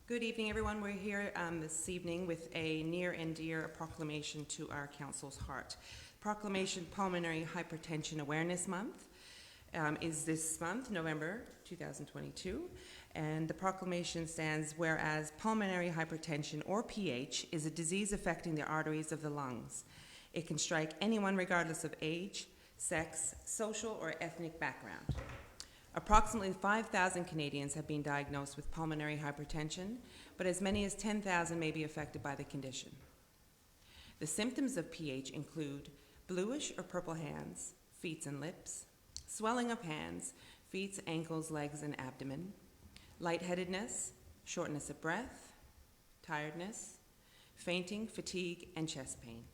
Good evening, everyone. We're here this evening with a near and dear proclamation to our council's heart. Proclamation Pulmonary Hypertension Awareness Month is this month, November 2022, and the proclamation stands, whereas pulmonary hypertension, or PH, is a disease affecting the arteries of the lungs. It can strike anyone regardless of age, sex, social, or ethnic background. Approximately 5,000 Canadians have been diagnosed with pulmonary hypertension, but as many as 10,000 may be affected by the condition. The symptoms of PH include bluish or purple hands, feet and lips, swelling of hands, feet, ankles, legs, and abdomen, lightheadedness, shortness of breath, tiredness, fainting, fatigue, and chest pain.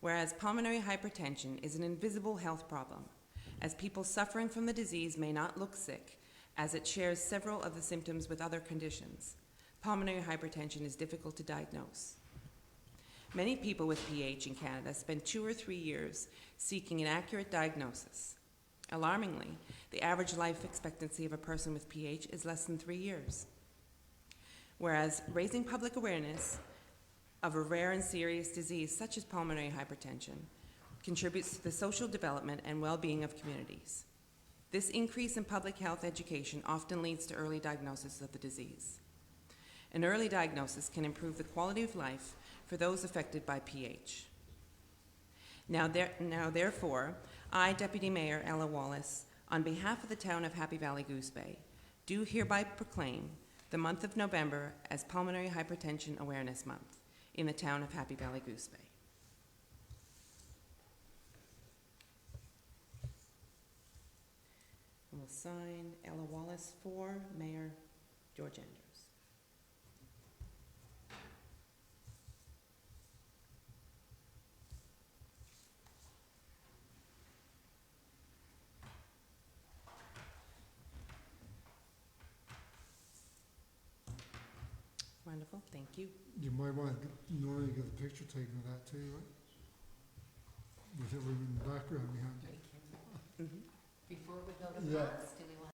Whereas pulmonary hypertension is an invisible health problem, as people suffering from the disease may not look sick, as it shares several of the symptoms with other conditions. Pulmonary hypertension is difficult to diagnose. Many people with PH in Canada spend 2 or 3 years seeking an accurate diagnosis. Alarmingly, the average life expectancy of a person with PH is less than 3 years. Whereas raising public awareness of a rare and serious disease such as pulmonary hypertension contributes to the social development and well-being of communities. This increase in public health education often leads to early diagnosis of the disease. An early diagnosis can improve the quality of life for those affected by PH. Now therefore, I, Deputy Mayor Ella Wallace, on behalf of the town of Happy Valley Goose Bay, do hereby proclaim the month of November as Pulmonary Hypertension Awareness Month in the town of Happy Valley Goose Bay. We'll sign Ella Wallace for Mayor George Andrews. Wonderful, thank you. You might want to normally get a picture taken of that too, right? With everyone in the background behind you. Mm-hmm. Before we go to Yeah. class, do we want?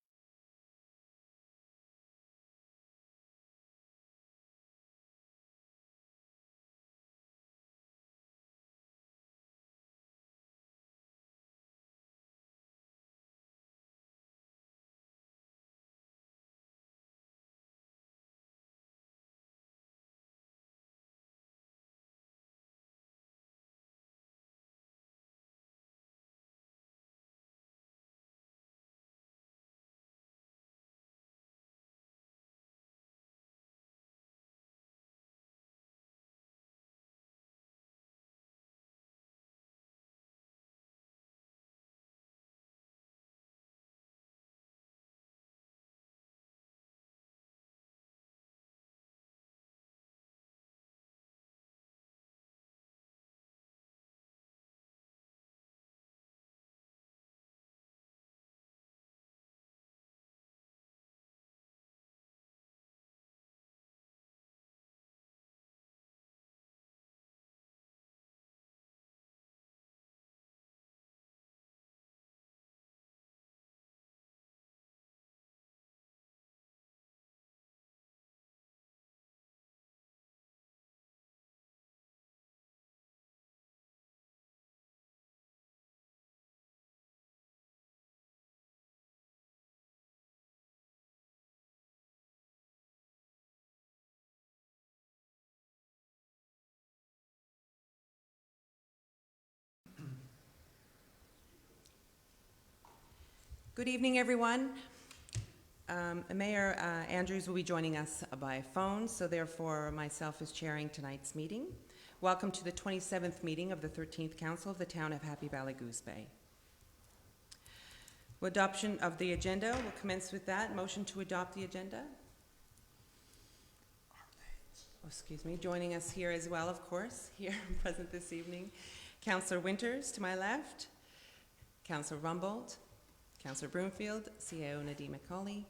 Good evening, everyone. Mayor Andrews will be joining us by phone, so therefore myself is chairing tonight's meeting. Welcome to the 27th meeting of the 13th Council of the Town of Happy Valley Goose Bay. Adoption of the agenda, we'll commence with that. Motion to adopt the agenda. Oh, excuse me, joining us here as well, of course, here present this evening. Councillor Winters to my left, Councillor Rumbold, Councillor Broomfield, CAO Nadine McCauley,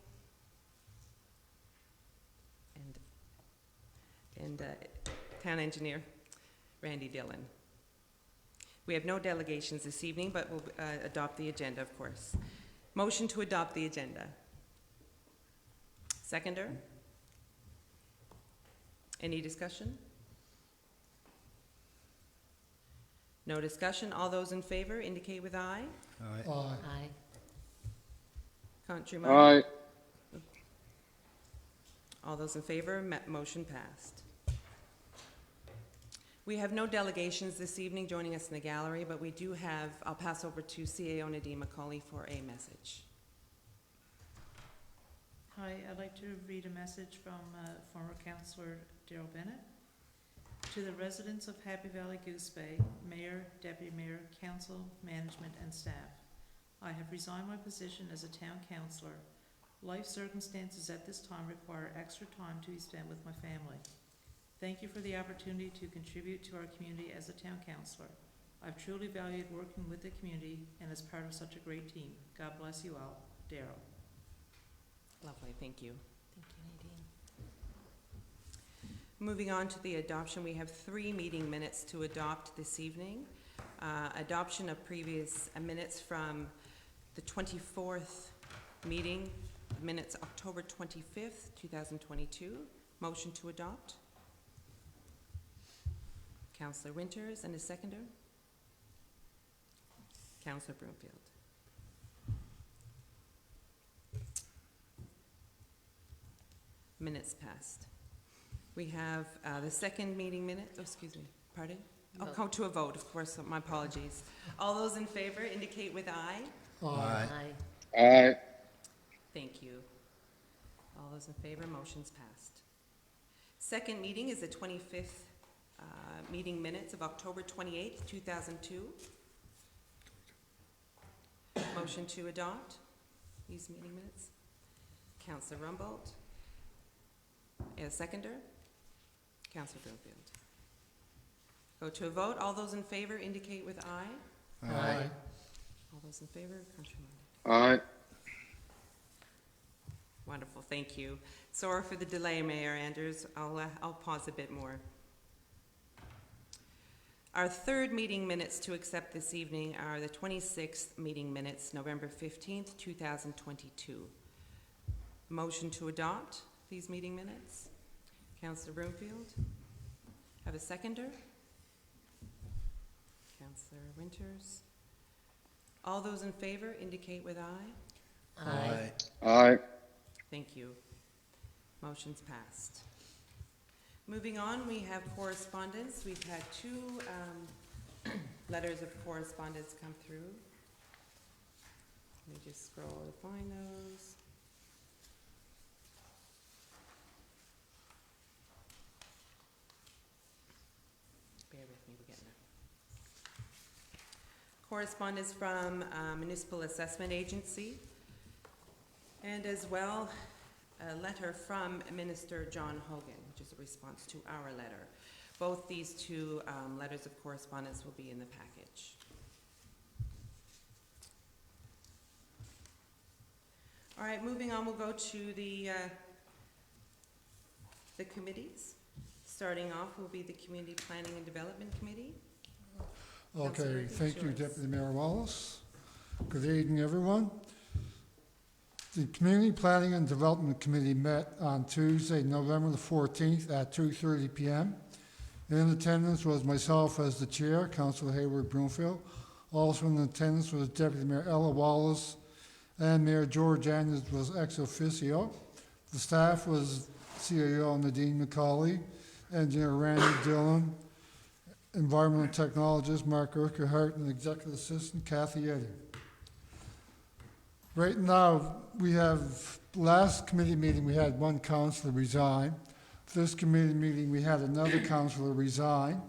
and Town Engineer Randy Dillon. We have no delegations this evening, but we'll adopt the agenda, of course. Motion to adopt the agenda. Seconder? Any discussion? No discussion. All those in favor indicate with aye. Aye. Aye. Aye. Contrary minded? Aye. All those in favor, motion passed. We have no delegations this evening joining us in the gallery, but we do have, I'll pass over to CAO Nadine McCauley for a message. Hi, I'd like to read a message from former councillor Daryl Bennett. To the residents of Happy Valley Goose Bay, Mayor, Deputy Mayor, Council, Management and staff, I have resigned my position as a town councillor. Life circumstances at this time require extra time to be spent with my family. Thank you for the opportunity to contribute to our community as a town councillor. I've truly valued working with the community and as part of such a great team. God bless you all. Daryl. Lovely, thank you. Thank you, Nadine. Moving on to the adoption, we have 3 meeting minutes to adopt this evening. Adoption of previous minutes from the 24th meeting, minutes October 25th, 2022. Motion to adopt. Councillor Winters and a seconder. Councillor Broomfield. Minutes passed. We have the second meeting minute, oh, excuse me, pardon? Oh, Vote. come to a vote, of course, my apologies. All those in favor indicate with aye. Aye. Aye. Aye. Thank you. All those in favor, motion's passed. Second meeting is the 25th meeting minutes of October 28th, 2002. Motion to adopt these meeting minutes. Councillor Rumbold. A seconder. Councillor Broomfield. Go to a vote. All those in favor indicate with aye. Aye. All those in favor, contrary Aye. minded. Wonderful, thank you. Sorry for the delay, Mayor Anders. I'll pause a bit more. Our third meeting minutes to accept this evening are the 26th meeting minutes, November 15th, 2022. Motion to adopt these meeting minutes. Councillor Broomfield. Have a seconder? Councillor Winters. All those in favor indicate with aye. Aye. Aye. Thank you. Motion's passed. Moving on, we have correspondence. We've had 2 letters of correspondence come through. Let me just scroll to find those. Bear with me, we're getting there. Correspondence from Municipal Assessment Agency, and as well a letter from Minister John Hogan, which is a response to our letter. Both these 2 letters of correspondence will be in the package. All right, moving on, we'll go to the committees. Starting off will be the Community Planning and Development Committee. Councillor Okay, Murphy, thank you, yours. Deputy Mayor Wallace. Good evening, everyone. The Community Planning and Development Committee met on Tuesday, November the 14th at 2:30 p.m. In attendance was myself as the chair, Councillor Hayward Broomfield. Also in attendance was Deputy Mayor Ella Wallace and Mayor George Anders was ex officio. The staff was CAO Nadine McCauley, Engineer Randy Dillon, Environmental Technologist Mark Urquhart, and Executive Assistant Kathy Eddy. Right now, we have, last committee meeting, we had 1 councillor resign. This committee meeting, we had another councillor resign.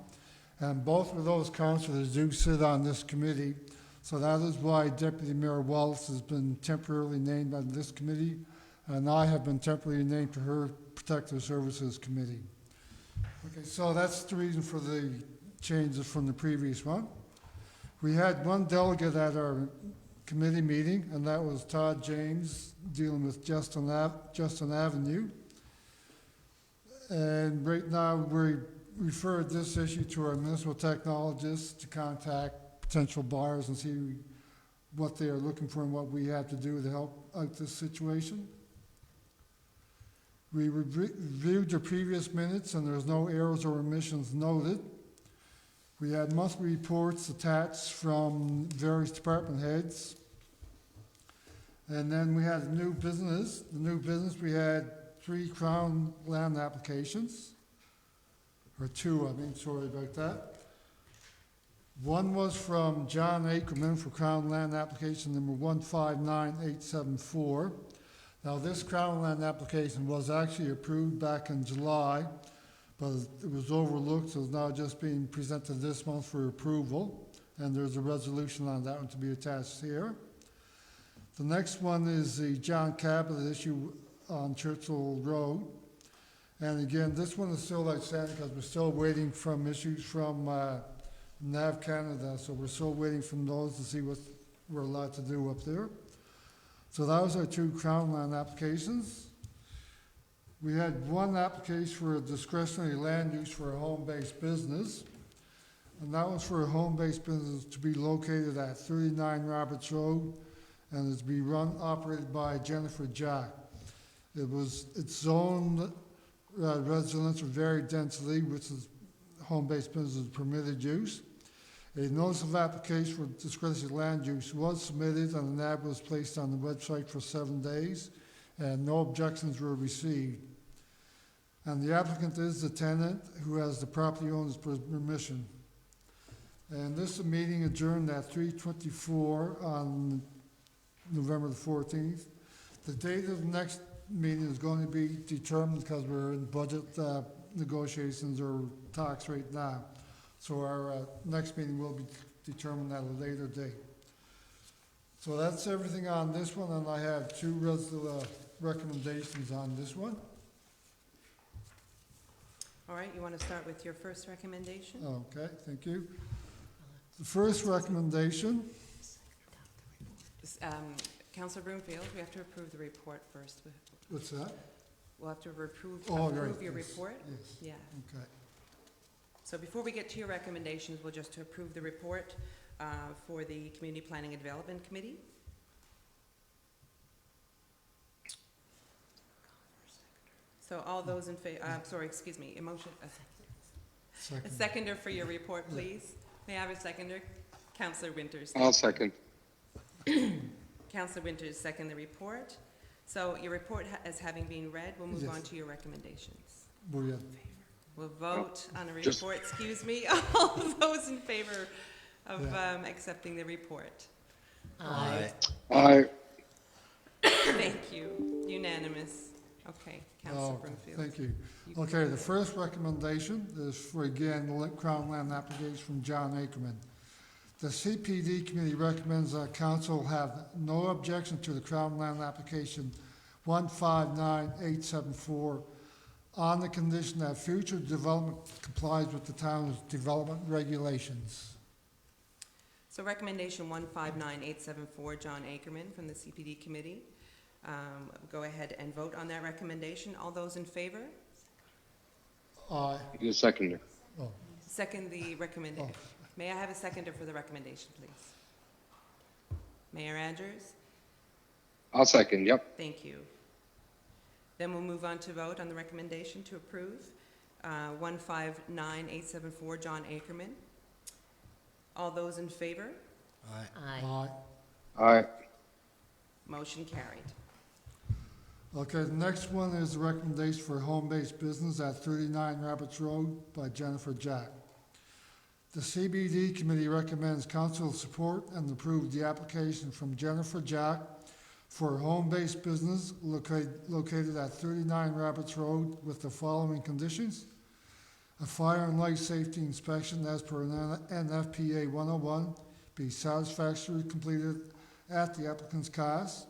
And both of those councillors do sit on this committee. So that is why Deputy Mayor Wallace has been temporarily named on this committee. And I have been temporarily named to her Protective Services Committee. Okay, so that's the reason for the changes from the previous one. We had 1 delegate at our committee meeting, and that was Todd James, dealing with Justin Avenue. And right now, we referred this issue to our municipal technologists to contact potential buyers and see what they are looking for and what we have to do to help out this situation. We reviewed the previous minutes and there's no errors or omissions noted. We had monthly reports attached from various department heads. And then we had new business. The new business, we had 3 Crown land applications. Or 2, I mean, sorry about that. One was from John Ackerman for Crown land application number 159874. Now, this Crown land application was actually approved back in July, but it was overlooked, so it's now just being presented this month for approval. And there's a resolution on that one to be attached here. The next one is the John Cabot issue on Churchill Road. And again, this one is still outstanding because we're still waiting from issues from NAV Canada, so we're still waiting from those to see what we're allowed to do up there. So that was our 2 Crown land applications. We had 1 application for a discretionary land use for a home-based business. And that was for a home-based business to be located at 39 Roberts Road, and it's to be operated by Jennifer Jack. It's zoned residential very densely, which is home-based business permitted use. A notice of application for discretionary land use was submitted and an ad was placed on the website for 7 days, and no objections were received. And the applicant is the tenant who has the property owner's permission. And this is a meeting adjourned at 3:24 on November the 14th. The date of the next meeting is going to be determined because we're in budget negotiations or talks right now. So our next meeting will be determined at a later date. So that's everything on this one, and I have 2 recommendations on this one. All right, you want to start with your first recommendation? Okay, thank you. The first recommendation, Councillor Broomfield, we have to approve the report first. what's that? We'll have to approve Right, your yes, report? Yes, Yeah. okay. So before we get to your recommendations, we'll just to approve the report for the Community Planning and Development Committee. So all those in favor, sorry, excuse me, a Second. seconder for your report, please. May I have a seconder? Councillor Winters. I'll second. Councillor Winters, second the report. So your report as having been read, we'll move Yes. on to your recommendations. Well, yeah. We'll vote on a Just- report, excuse me. All those in favor of accepting the report? Aye. Aye. Thank you. Unanimous. Okay, Councillor Broomfield. Thank you. You can Okay, go the ahead. first recommendation is for, again, the Crown land application from John Ackerman. The CPD committee recommends that council have no objection to the Crown land application 159874 on the condition that future development complies with the town's development regulations. So recommendation 159874, John Ackerman from the CPD committee. Go ahead and vote on that recommendation. All those in favor? Aye. You seconder. Oh, Second the recommendation. May I have a seconder for the recommendation, please? Mayor Andrews? I'll second, yep. Thank you. Then we'll move on to vote on the recommendation to approve 159874, John Ackerman. All those in favor? aye. Aye. Motion carried. Okay, the next one is the recommendation for home-based business at 39 Roberts Road by Jennifer Jack. The CBD committee recommends council support and approve the application from Jennifer Jack for a home-based business located at 39 Roberts Road with the following conditions: a fire and life safety inspection as per NFPA 101 be satisfactorily completed at the applicant's cost.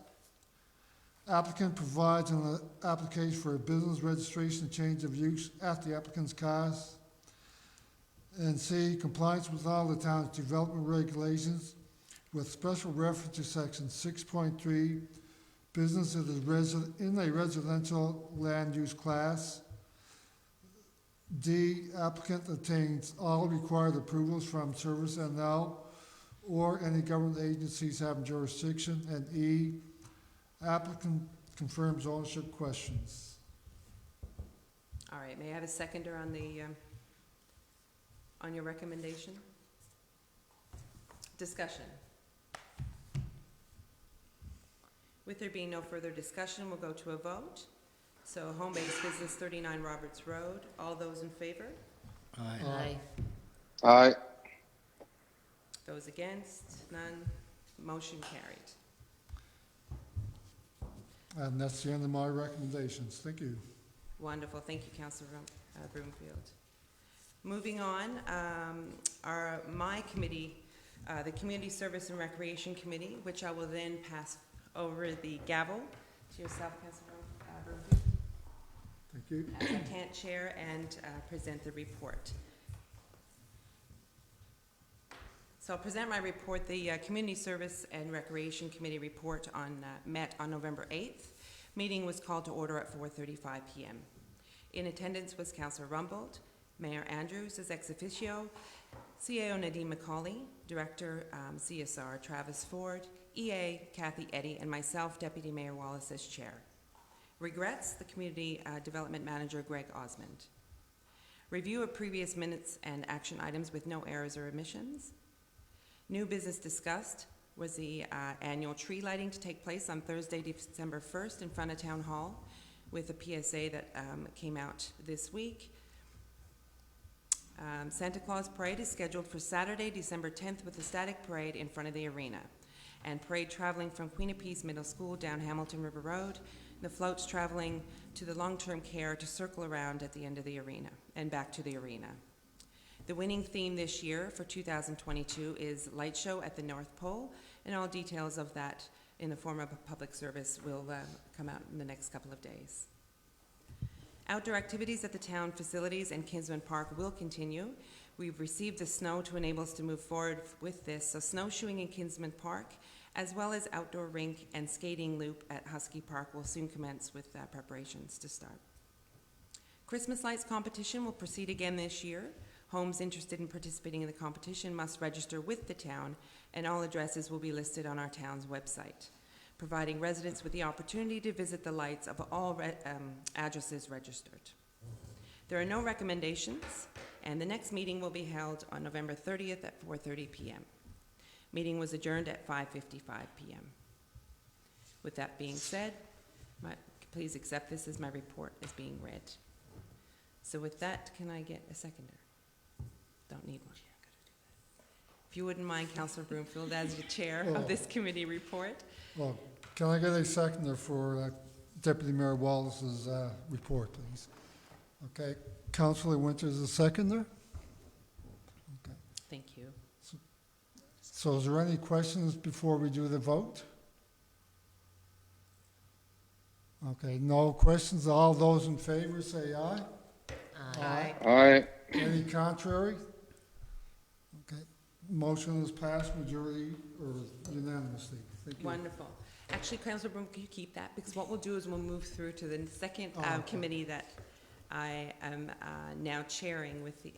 Applicant provides an application for a business registration change of use at the applicant's cost. And C, compliance with all the town's development regulations with special reference to section 6.3, business that is in a residential land use class. D, applicant obtains all required approvals from Service NL or any government agencies having jurisdiction. And E, applicant confirms ownership questions. All right, may I have a seconder on the, on your recommendation? Discussion. With there being no further discussion, we'll go to a vote. So home-based business, 39 Roberts Road. All those in favor? Aye. Aye. Those against? None. Motion carried. And that's the end of my recommendations. Thank you. Wonderful. Thank you, Councillor Broomfield. Moving on, my committee, the Community Service and Recreation Committee, which I will then pass over the gavel to yourself, Councillor Broomfield, Thank you. as I can't chair and present the report. So I'll present my report. The Community Service and Recreation Committee report met on November 8th. Meeting was called to order at 4:35 p.m. In attendance was Councillor Rumbold, Mayor Andrews as ex officio, CAO Nadine McCauley, Director CSR Travis Ford, EA Kathy Eddy, and myself, Deputy Mayor Wallace as chair. Regrets, the Community Development Manager Greg Osmond. Review of previous minutes and action items with no errors or omissions. New business discussed was the annual tree lighting to take place on Thursday, December 1st in front of Town Hall with a PSA that came out this week. Santa Claus Parade is scheduled for Saturday, December 10th with a static parade in front of the arena. And parade traveling from Queen of Peace Middle School down Hamilton River Road. The floats traveling to the long-term care to circle around at the end of the arena and back to the arena. The winning theme this year for 2022 is Light Show at the North Pole, and all details of that in the form of a public service will come out in the next couple of days. Outdoor activities at the town facilities and Kinsman Park will continue. We've received the snow to enable us to move forward with this, so snowshoeing in Kinsman Park, as well as outdoor rink and skating loop at Husky Park will soon commence with preparations to start. Christmas lights competition will proceed again this year. Homes interested in participating in the competition must register with the town, and all addresses will be listed on our town's website, providing residents with the opportunity to visit the lights of all addresses registered. There are no recommendations, and the next meeting will be held on November 30th at 4:30 p.m. Meeting was adjourned at 5:55 p.m. With that being said, please accept this as my report is being read. So with that, can I get a seconder? Don't need one. If you wouldn't mind, Councillor Broomfield, as the chair of this committee report. Well, can I get a seconder for Deputy Mayor Wallace's report, please? Okay. Councillor Winters, a seconder? Okay. Thank you. So is there any questions before we do the vote? Okay, no questions. All those in favor say aye. Aye. Aye. Any contrary? Okay. Motion is passed majority or unanimously. Thank you. Wonderful. Actually, Councillor Broom, can you keep that? Because what we'll do is we'll move through to the second okay. committee that I am now chairing with the,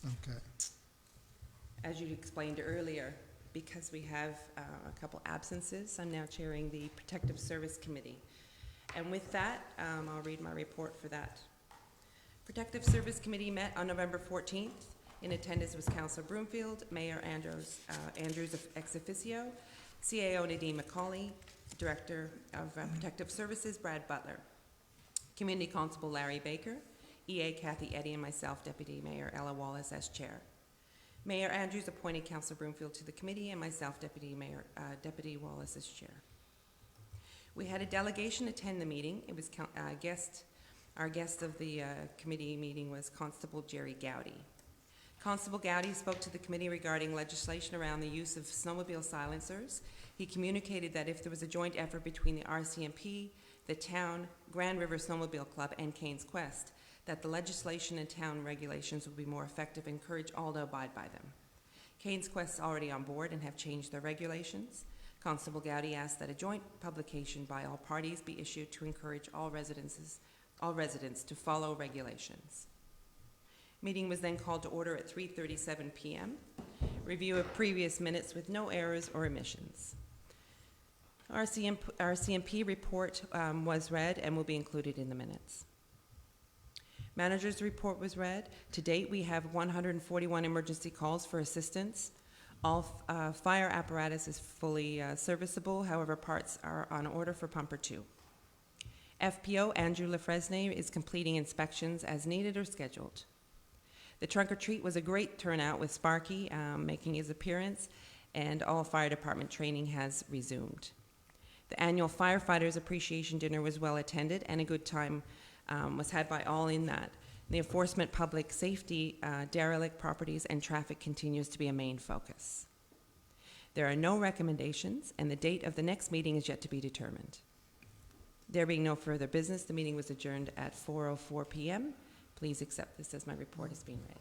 Okay. as you explained earlier, because we have a couple absences, I'm now chairing the Protective Service Committee. And with that, I'll read my report for that. Protective Service Committee met on November 14th. In attendance was Councillor Broomfield, Mayor Andrews ex officio, CAO Nadine McCauley, Director of Protective Services Brad Butler, Community Constable Larry Baker, EA Kathy Eddy, and myself, Deputy Mayor Ella Wallace as chair. Mayor Andrews appointed Councillor Broomfield to the committee, and myself, Deputy Wallace as chair. We had a delegation attend the meeting. It was our guest of the committee meeting was Constable Jerry Gowdy. Constable Gowdy spoke to the committee regarding legislation around the use of snowmobile silencers. He communicated that if there was a joint effort between the RCMP, the town, Grand River Snowmobile Club, and Cane's Quest, that the legislation and town regulations would be more effective and encourage all to abide by them. Cane's Quest is already on board and have changed their regulations. Constable Gowdy asked that a joint publication by all parties be issued to encourage all residents to follow regulations. Meeting was then called to order at 3:37 p.m. Review of previous minutes with no errors or omissions. Our CMP report was read and will be included in the minutes. Manager's report was read. To date, we have 141 emergency calls for assistance. All fire apparatus is fully serviceable. However, parts are on order for pumper 2. FPO Andrew Lafresne is completing inspections as needed or scheduled. The trunk or treat was a great turnout with Sparky making his appearance, and all fire department training has resumed. The annual Firefighters Appreciation Dinner was well attended, and a good time was had by all in that. The enforcement, public safety, derelict properties, and traffic continues to be a main focus. There are no recommendations, and the date of the next meeting is yet to be determined. There being no further business, the meeting was adjourned at 4:04 p.m. Please accept this as my report is being read.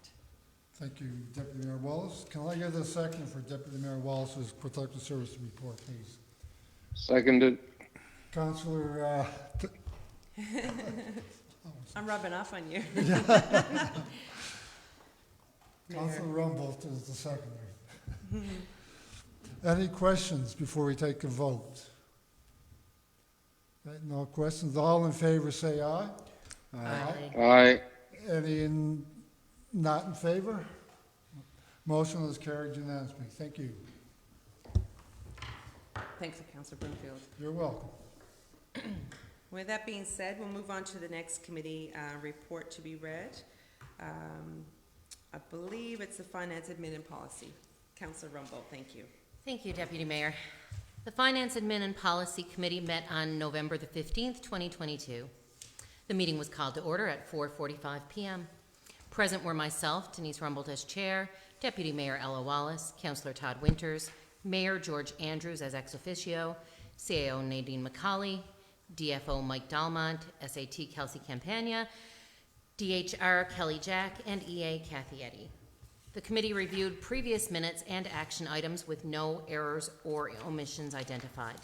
Thank you, Deputy Mayor Wallace. Can I get a second for Deputy Mayor Wallace's Protective Service report, please? Seconded. Councillor, I'm rubbing off on you. Councillor Rumbold is the seconder. Any questions before we take a vote? Right, no questions. All in favor say aye. Aye. Any not in favor? Motion is carried unanimously. Thank you. Thanks, Councillor Broomfield. You're welcome. With that being said, we'll move on to the next committee report to be read. I believe it's the Finance, Admin, and Policy. Councillor Rumbold, thank you. Thank you, Deputy Mayor. The Finance, Admin, and Policy Committee met on November the 15th, 2022. The meeting was called to order at 4:45 p.m. Present were myself, Denise Rumbold as chair, Deputy Mayor Ella Wallace, Councillor Todd Winters, Mayor George Andrews as ex officio, CAO Nadine McCauley, DFO Mike Dalmont, SAT Kelsey Campagna, DHR Kelly Jack, and EA Kathy Eddy. The committee reviewed previous minutes and action items with no errors or omissions identified.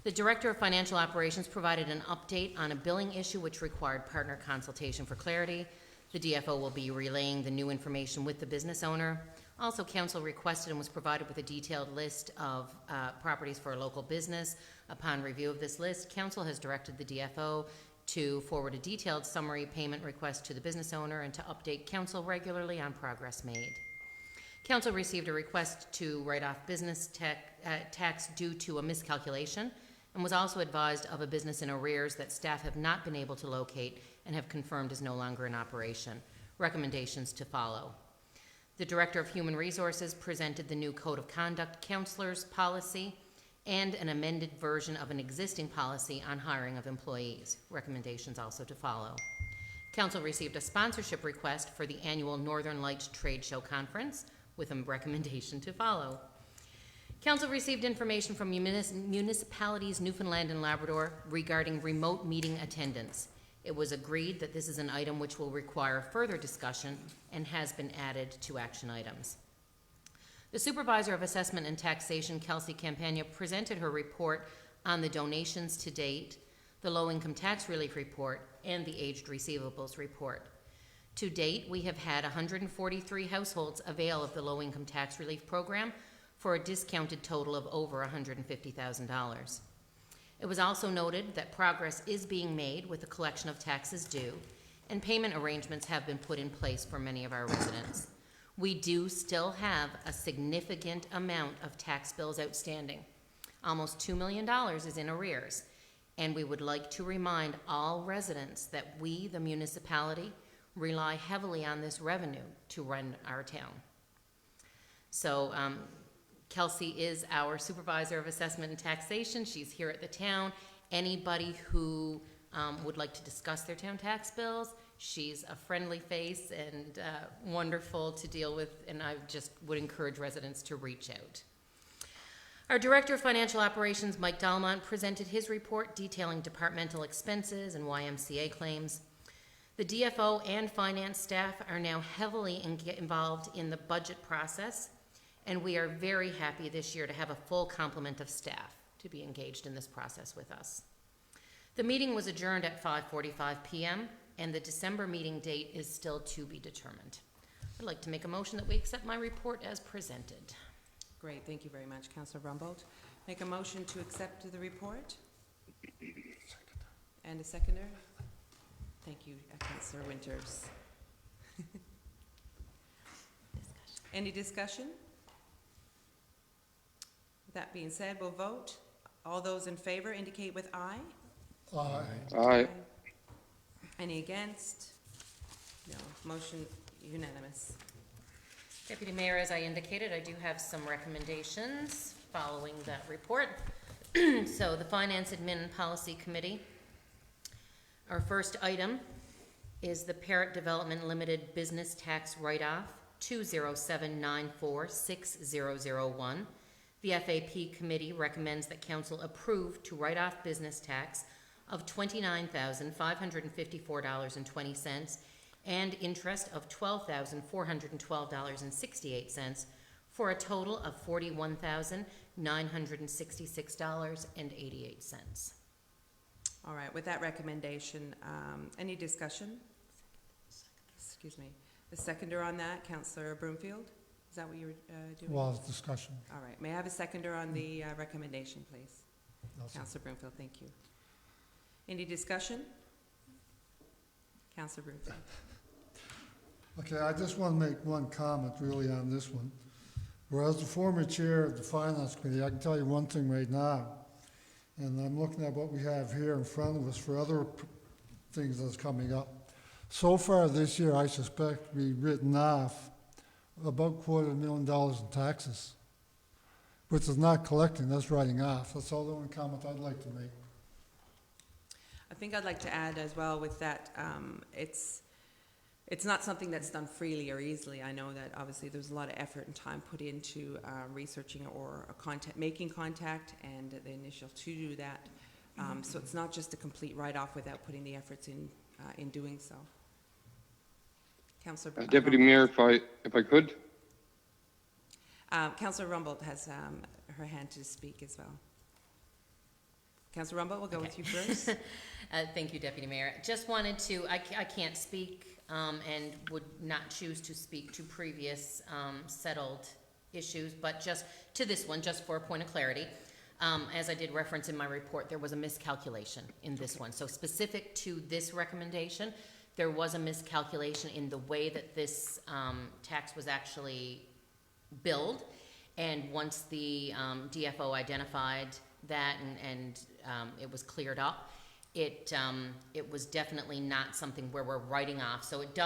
The Director of Financial Operations provided an update on a billing issue which required partner consultation for clarity. The DFO will be relaying the new information with the business owner. Also, Council requested and was provided with a detailed list of properties for a local business. Upon review of this list, Council has directed the DFO to forward a detailed summary payment request to the business owner and to update Council regularly on progress made. Council received a request to write off business tax due to a miscalculation and was also advised of a business in arrears that staff have not been able to locate and have confirmed is no longer in operation. Recommendations to follow. The Director of Human Resources presented the new Code of Conduct Counselors policy and an amended version of an existing policy on hiring of employees. Recommendations also to follow. Council received a sponsorship request for the annual Northern Lights Trade Show Conference with a recommendation to follow. Council received information from municipalities Newfoundland and Labrador regarding remote meeting attendance. It was agreed that this is an item which will require further discussion and has been added to action items. The Supervisor of Assessment and Taxation, Kelsey Campagna, presented her report on the donations to date, the low-income tax relief report, and the aged receivables report. To date, we have had 143 households avail of the low-income tax relief program for a discounted total of over $150,000. It was also noted that progress is being made with the collection of taxes due, and payment arrangements have been put in place for many of our residents. We do still have a significant amount of tax bills outstanding. Almost $2 million is in arrears, and we would like to remind all residents that we, the municipality, rely heavily on this revenue to run our town. So Kelsey is our Supervisor of Assessment and Taxation. She's here at the town. Anybody who would like to discuss their town tax bills, she's a friendly face and wonderful to deal with, and I just would encourage residents to reach out. Our Director of Financial Operations, Mike Dalmont, presented his report detailing departmental expenses and YMCA claims. The DFO and finance staff are now heavily involved in the budget process, and we are very happy this year to have a full complement of staff to be engaged in this process with us. The meeting was adjourned at 5:45 p.m., and the December meeting date is still to be determined. I'd like to make a motion that we accept my report as presented. Great, thank you very much, Councillor Rumbold. Make a motion to accept the report. And a seconder. Thank you, Councillor Winters. Any discussion? That being said, we'll vote. All those in favor indicate with aye. Aye. Aye. Any against? No. Motion unanimous. Deputy Mayor, as I indicated, I do have some recommendations following that report. So the Finance, Admin, and Policy Committee. Our first item is the Parrot Development Limited Business Tax Write-Off 207946001. The FAP Committee recommends that Council approve to write off business tax of $29,554.20 and interest of $12,412.68 for a total of $41,966.88. All right, with that recommendation, any discussion? Excuse me. The seconder on that, Councillor Broomfield? Is that what you were doing? Was discussion. All right, may I have a seconder on the recommendation, please? No, sir. Councillor Broomfield, thank you. Any discussion? Councillor Broomfield. Okay, I just want to make one comment really on this one. Whereas the former chair of the Finance Committee, I can tell you one thing right now, and I'm looking at what we have here in front of us for other things that's coming up. So far this year, I suspect we've written off about $250,000 in taxes, which is not collecting, that's writing off. That's all the only comment I'd like to make. I think I'd like to add as well with that, it's not something that's done freely or easily. I know that obviously there's a lot of effort and time put into researching or making contact and the initial to do that. So it's not just a complete write-off without putting the efforts in doing so. Councillor Deputy Mayor, if I could. Councillor Rumbold has her hand to speak as well. Councillor Rumbold, we'll go with you first. Thank you, Deputy Mayor. Just wanted to, I can't speak and would not choose to speak to previous settled issues, but just to this one, just for a point of clarity. As I did reference in my report, there was a miscalculation in this one. So specific to this recommendation, there was a miscalculation in the way that this tax was actually billed. And once the DFO identified that and it was cleared up, it was definitely not something where we're writing off. So it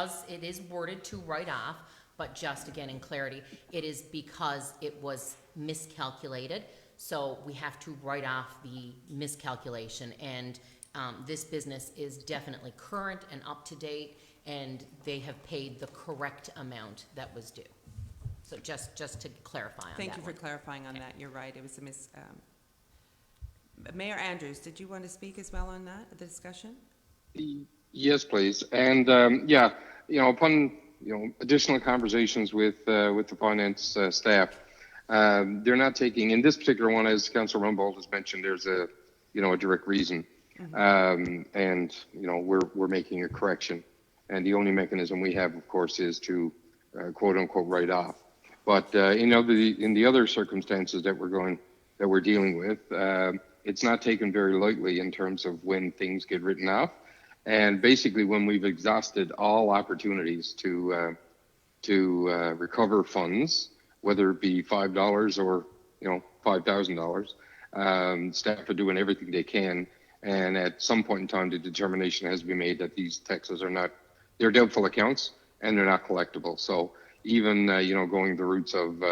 is worded to write off, but just again in clarity, it is because it was miscalculated. So we have to write off the miscalculation, and this business is definitely current and up to date, and they have paid the correct amount that was due. So just to clarify on that. Thank you for clarifying on that. You're right. It was a Mayor Andrews, did you want to speak as well on that, the discussion? Yes, please. And yeah, upon additional conversations with the finance staff, they're not taking in this particular one, as Councillor Rumbold has mentioned. There's a direct reason, and we're making a correction, and the only mechanism we have, of course, is to quote unquote write off. But in the other circumstances that we're dealing with, it's not taken very lightly in terms of when things get written off, and basically when we've exhausted all opportunities to recover funds, whether it be $5 or $5,000, staff are doing everything they can, and at some point in time, the determination has to be made that these taxes they're doubtful accounts and they're not collectible. So even going the routes of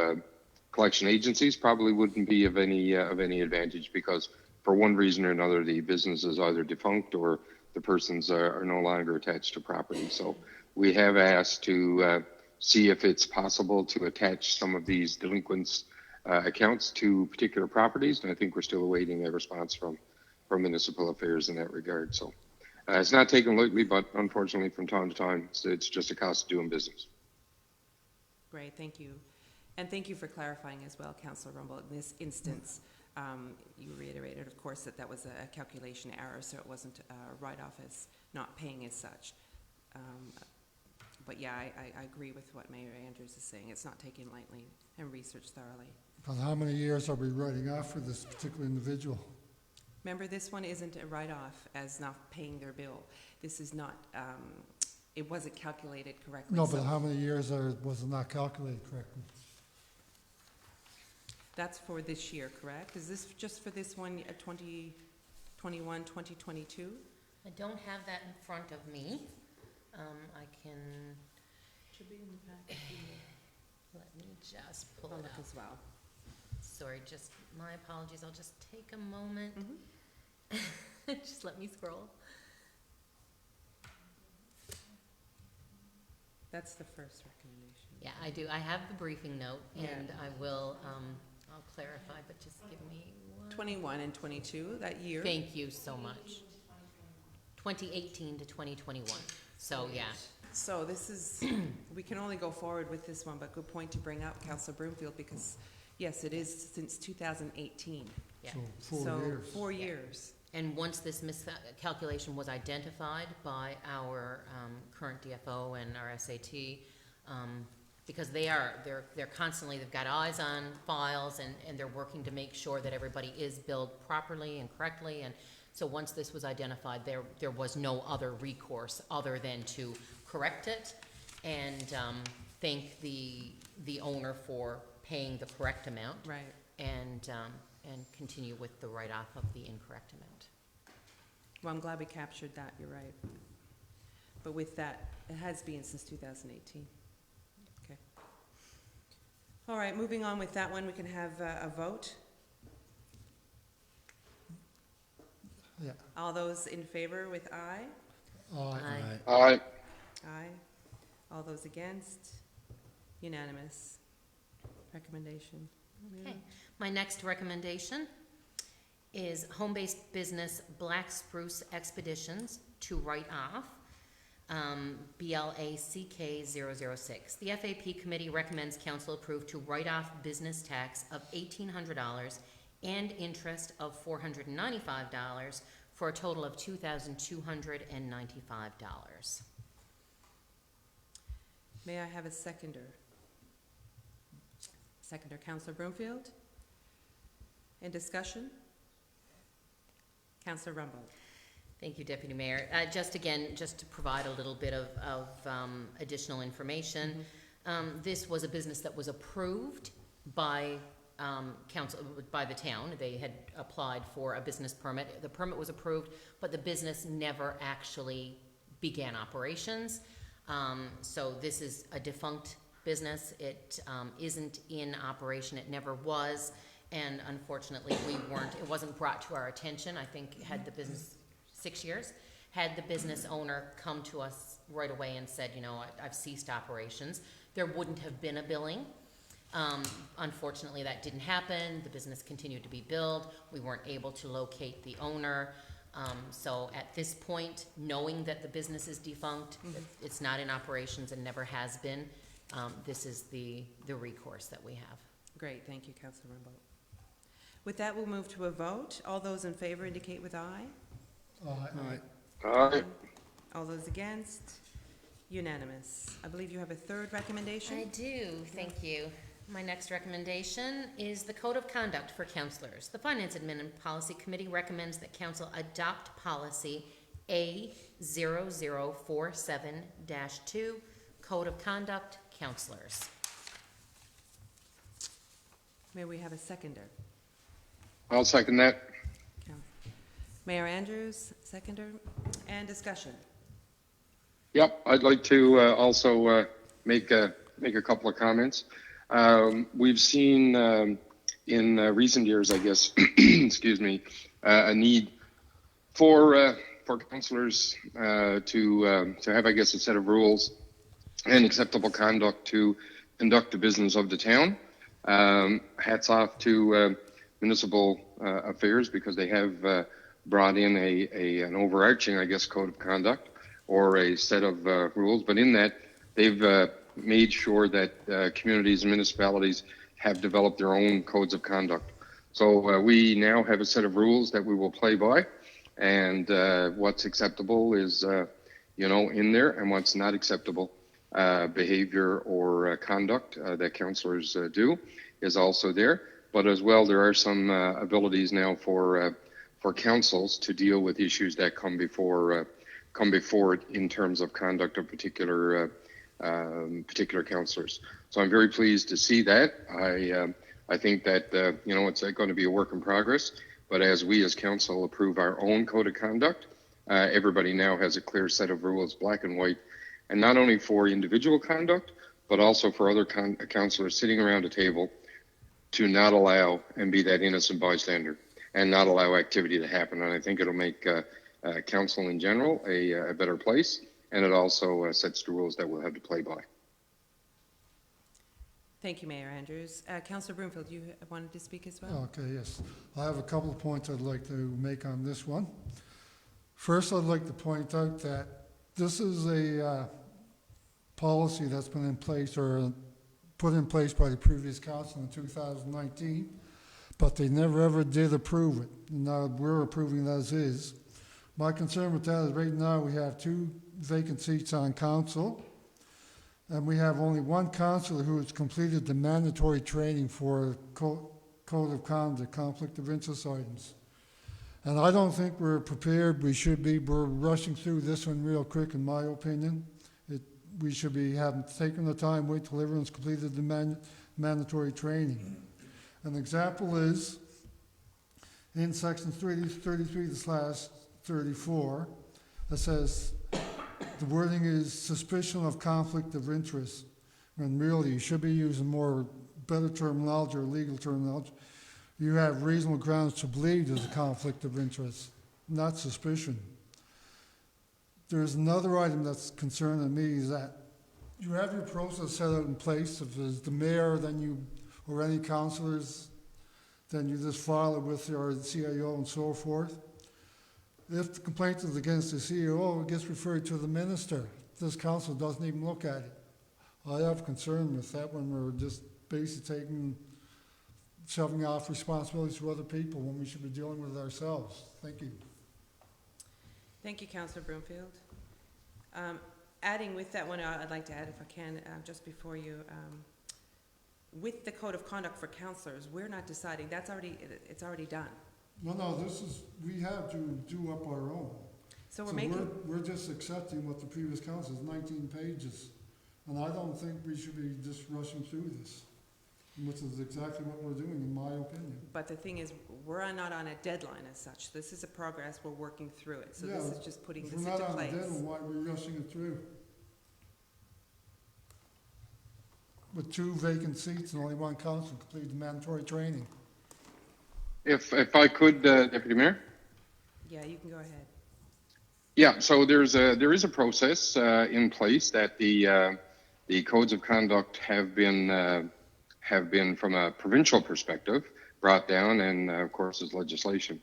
collection agencies probably wouldn't be of any advantage, because for one reason or another, the business is either defunct or the persons are no longer attached to property. So we have asked to see if it's possible to attach some of these delinquents accounts to particular properties, and I think we're still awaiting a response from municipal affairs in that regard. So it's not taken lightly, but unfortunately from time to time it's just a cost of doing business. Great, thank you. And thank you for clarifying as well, Councillor Rumbold. In this instance, you reiterated, of course, that was a calculation error, so it wasn't write-off as not paying as such. But yeah, I agree with what Mayor Andrews is saying. It's not taken lightly and researched thoroughly. But how many years are we writing off for this particular individual? Remember, this one isn't a write-off as not paying their bill. This is not, it wasn't calculated correctly. No, so but how many years was it not calculated correctly? that's for this year, correct? Is this just for this one, 2021, 2022? I don't have that in front of me. I can, Should be in the packet. let me just pull I'll it look up. as well. Sorry, just, my apologies, I'll just take a moment. Just let me scroll. That's the first recommendation. Yeah, I do, I have the briefing note, Yeah. and I will, I'll clarify, but just give me one. 21 and 22, that year. Thank you so much. 2018 to 2021, so, yeah. So this is, we can only go forward with this one, but good point to bring up, Councillor Broomfield, because, yes, it is since 2018. Yeah. So 4 So, years. 4 years. And once this miscalculation was identified by our current DFO and our SAT, because they're constantly, they've got eyes on files and they're working to make sure that everybody is billed properly and correctly. And so once this was identified, there was no other recourse other than to correct it and thank the owner for paying the correct amount. Right. And continue with the write-off of the incorrect amount. Well, I'm glad we captured that, you're right. But with that, it has been since 2018. Okay. All right, moving on with that one, we can have a vote. Yeah. All those in favor with aye? Aye. Aye. Aye. All those against? Unanimous. Recommendation. Okay. My next recommendation is home-based business Black Spruce Expeditions to write off BLACK 006. The FAP committee recommends council approve to write off business tax of $1,800 and interest of $495 for a total of $2,295. May I have a seconder? Seconder, Councillor Broomfield. In discussion? Councillor Rumbold. Thank you, Deputy Mayor. Just to provide a little bit of additional information. This was a business that was approved by council, by the town. They had applied for a business permit. The permit was approved, but the business never actually began operations. So this is a defunct business. It isn't in operation. It never was. And unfortunately, it wasn't brought to our attention. I think had the business 6 years, had the business owner come to us right away and said, you know, I've ceased operations, there wouldn't have been a billing. Unfortunately, that didn't happen. The business continued to be billed. We weren't able to locate the owner. So at this point, knowing that the business is defunct, that it's not in operations and never has been, this is the recourse that we have. Great, thank you, Councillor Rumbold. With that, we'll move to a vote. All those in favor indicate with aye. Aye. Aye. All those against? Unanimous. I believe you have a third recommendation? I do, thank you. My next recommendation is the Code of Conduct for Counselors. The Finance Admin and Policy Committee recommends that Council adopt policy A0047-2, Code of Conduct, Counselors. May we have a seconder? I'll second that. Mayor Andrews, seconder, and discussion. Yep, I'd like to also make a couple of comments. We've seen in recent years, I guess, excuse me, a need for councillors to have, I guess, a set of rules and acceptable conduct to conduct the business of the town. Hats off to municipal affairs, because they have brought in an overarching, I guess, code of conduct or a set of rules. But in that, they've made sure that communities and municipalities have developed their own codes of conduct. So we now have a set of rules that we will play by, and what's acceptable is, in there, and what's not acceptable behavior or conduct that councillors do is also there. But as well, there are some abilities now for councils to deal with issues that come before it in terms of conduct of particular councillors. So I'm very pleased to see that. I think that it's going to be a work in progress. But as we as council approve our own code of conduct, everybody now has a clear set of rules, black and white, and not only for individual conduct, but also for other councillors sitting around a table to not allow and be that innocent bystander and not allow activity to happen. And I think it'll make council in general a better place, and it also sets the rules that we'll have to play by. Thank you, Mayor Andrews. Councillor Broomfield, you wanted to speak as well? Okay, yes. I have a couple of points I'd like to make on this one. First, I'd like to point out that this is a policy that's been in place or put in place by the previous council in 2019, but they never ever did approve it. Now we're approving it as is. My concern with that is right now we have 2 vacant seats on council, and we have only 1 councillor who has completed the mandatory training for code of conduct, conflict of interest items. And I don't think we're prepared. We're rushing through this one real quick, in my opinion. We should be taking the time, wait till everyone's completed the mandatory training. An example is in section 33/34, that says the wording is suspicion of conflict of interest, when really you should be using better terminology or legal terminology. You have reasonable grounds to believe there's a conflict of interest, not suspicion. There's another item that's concerning me, is that you have your process set out in place. If there's the mayor, or any councillors, then you just file it with your CIO and so forth. If the complaint is against the CEO, it gets referred to the minister. This council doesn't even look at it. I have concern with that when we're just basically shoving off responsibilities to other people when we should be dealing with it ourselves. Thank you. Thank you, Councillor Broomfield. Adding with that one, I'd like to add, if I can, just before you, with the code of conduct for councillors, we're not deciding. It's already done. No, we have to do up our own. So we're just accepting what the previous council is, 19 pages. And I don't think we should be just rushing through this, which is exactly what we're doing, in my opinion. But the thing is, we're not on a deadline as such. This is a progress. We're working through it. So this is just putting this into place. If we're not on a deadline, why are we rushing it through? With 2 vacant seats and only 1 council completed mandatory training. If I could, Deputy Mayor? Yeah, you can go ahead. Yeah, so there is a process in place that the codes of conduct have been from a provincial perspective brought down, and of course is legislation.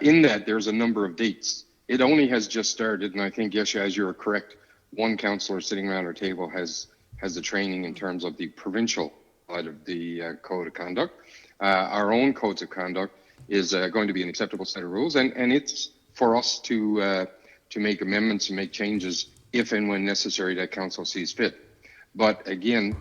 In that, there's a number of dates. It only has just started, and I think, yes, as you're correct, 1 councillor sitting around our table has the training in terms of the provincial side of the code of conduct. Our own codes of conduct is going to be an acceptable set of rules, and it's for us to make amendments and make changes if and when necessary that council sees fit. But again,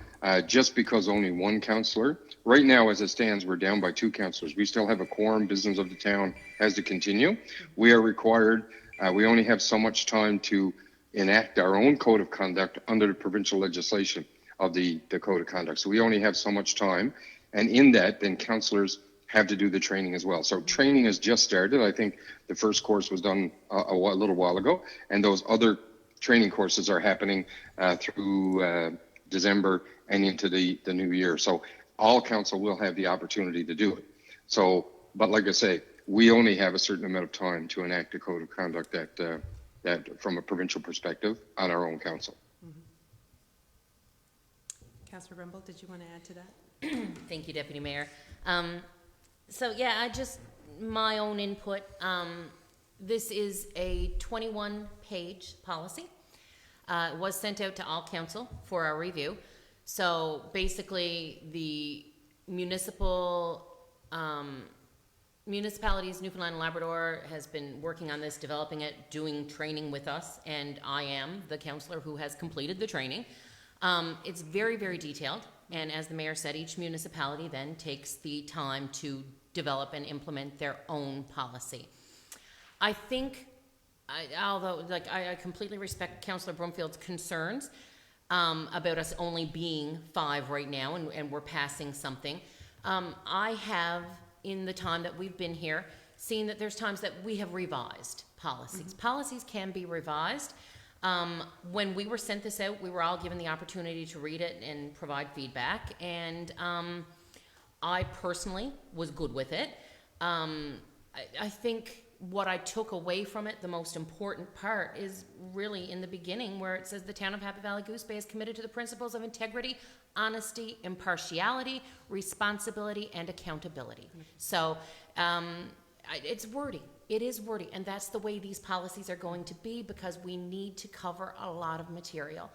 just because only 1 councillor, right now as it stands, we're down by 2 councillors. We still have a quorum. Business of the town has to continue. We are required, we only have so much time to enact our own code of conduct under the provincial legislation of the code of conduct. So we only have so much time. And in that, then councillors have to do the training as well. So training has just started. I think the first course was done a little while ago, and those other training courses are happening through December and into the new year. So all council will have the opportunity to do it. So, but like I say, we only have a certain amount of time to enact a code of conduct that from a provincial perspective on our own council. Mm-hmm. Councillor Rumble, did you want to add to that? Thank you, Deputy Mayor. So yeah, my own input. This is a 21-page policy. It was sent out to all council for our review. So basically, the municipalities, Newfoundland and Labrador, has been working on this, developing it, doing training with us, and I am the councillor who has completed the training. It's very, very detailed, and as the mayor said, each municipality then takes the time to develop and implement their own policy. I think, although I completely respect Councillor Brumfield's concerns about us only being 5 right now, and we're passing something. I have, in the time that we've been here, seen that there's times that we have revised policies. Policies can be revised. When we were sent this out, we were all given the opportunity to read it and provide feedback, and I personally was good with it. I think what I took away from it, the most important part, is really in the beginning where it says the town of Happy Valley Goose Bay is committed to the principles of integrity, honesty, impartiality, responsibility, and accountability. So it's wordy. It is wordy, and that's the way these policies are going to be, because we need to cover a lot of material.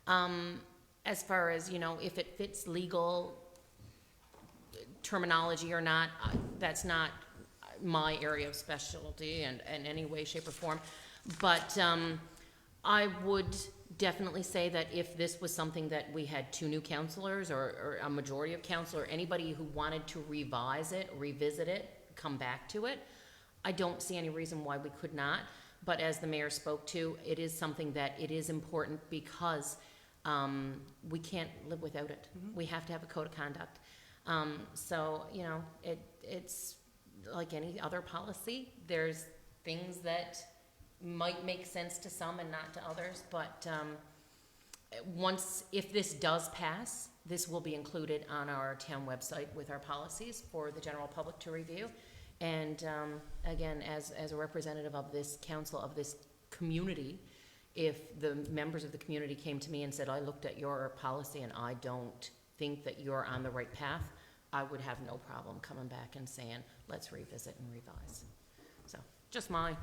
As far as, if it fits legal terminology or not, that's not my area of specialty in any way, shape, or form. But I would definitely say that if this was something that we had 2 new councillors or a majority of council or anybody who wanted to revise it, revisit it, come back to it, I don't see any reason why we could not. But as the mayor spoke to, it is something that it is important, because we can't live without it. We have to have a code of conduct. So, it's like any other policy. There's things that might make sense to some and not to others, but if this does pass, this will be included on our town website with our policies for the general public to review. And again, as a representative of this council, of this community, if the members of the community came to me and said, I looked at your policy and I don't think that you're on the right path, I would have no problem coming back and saying, let's revisit and revise. So, just my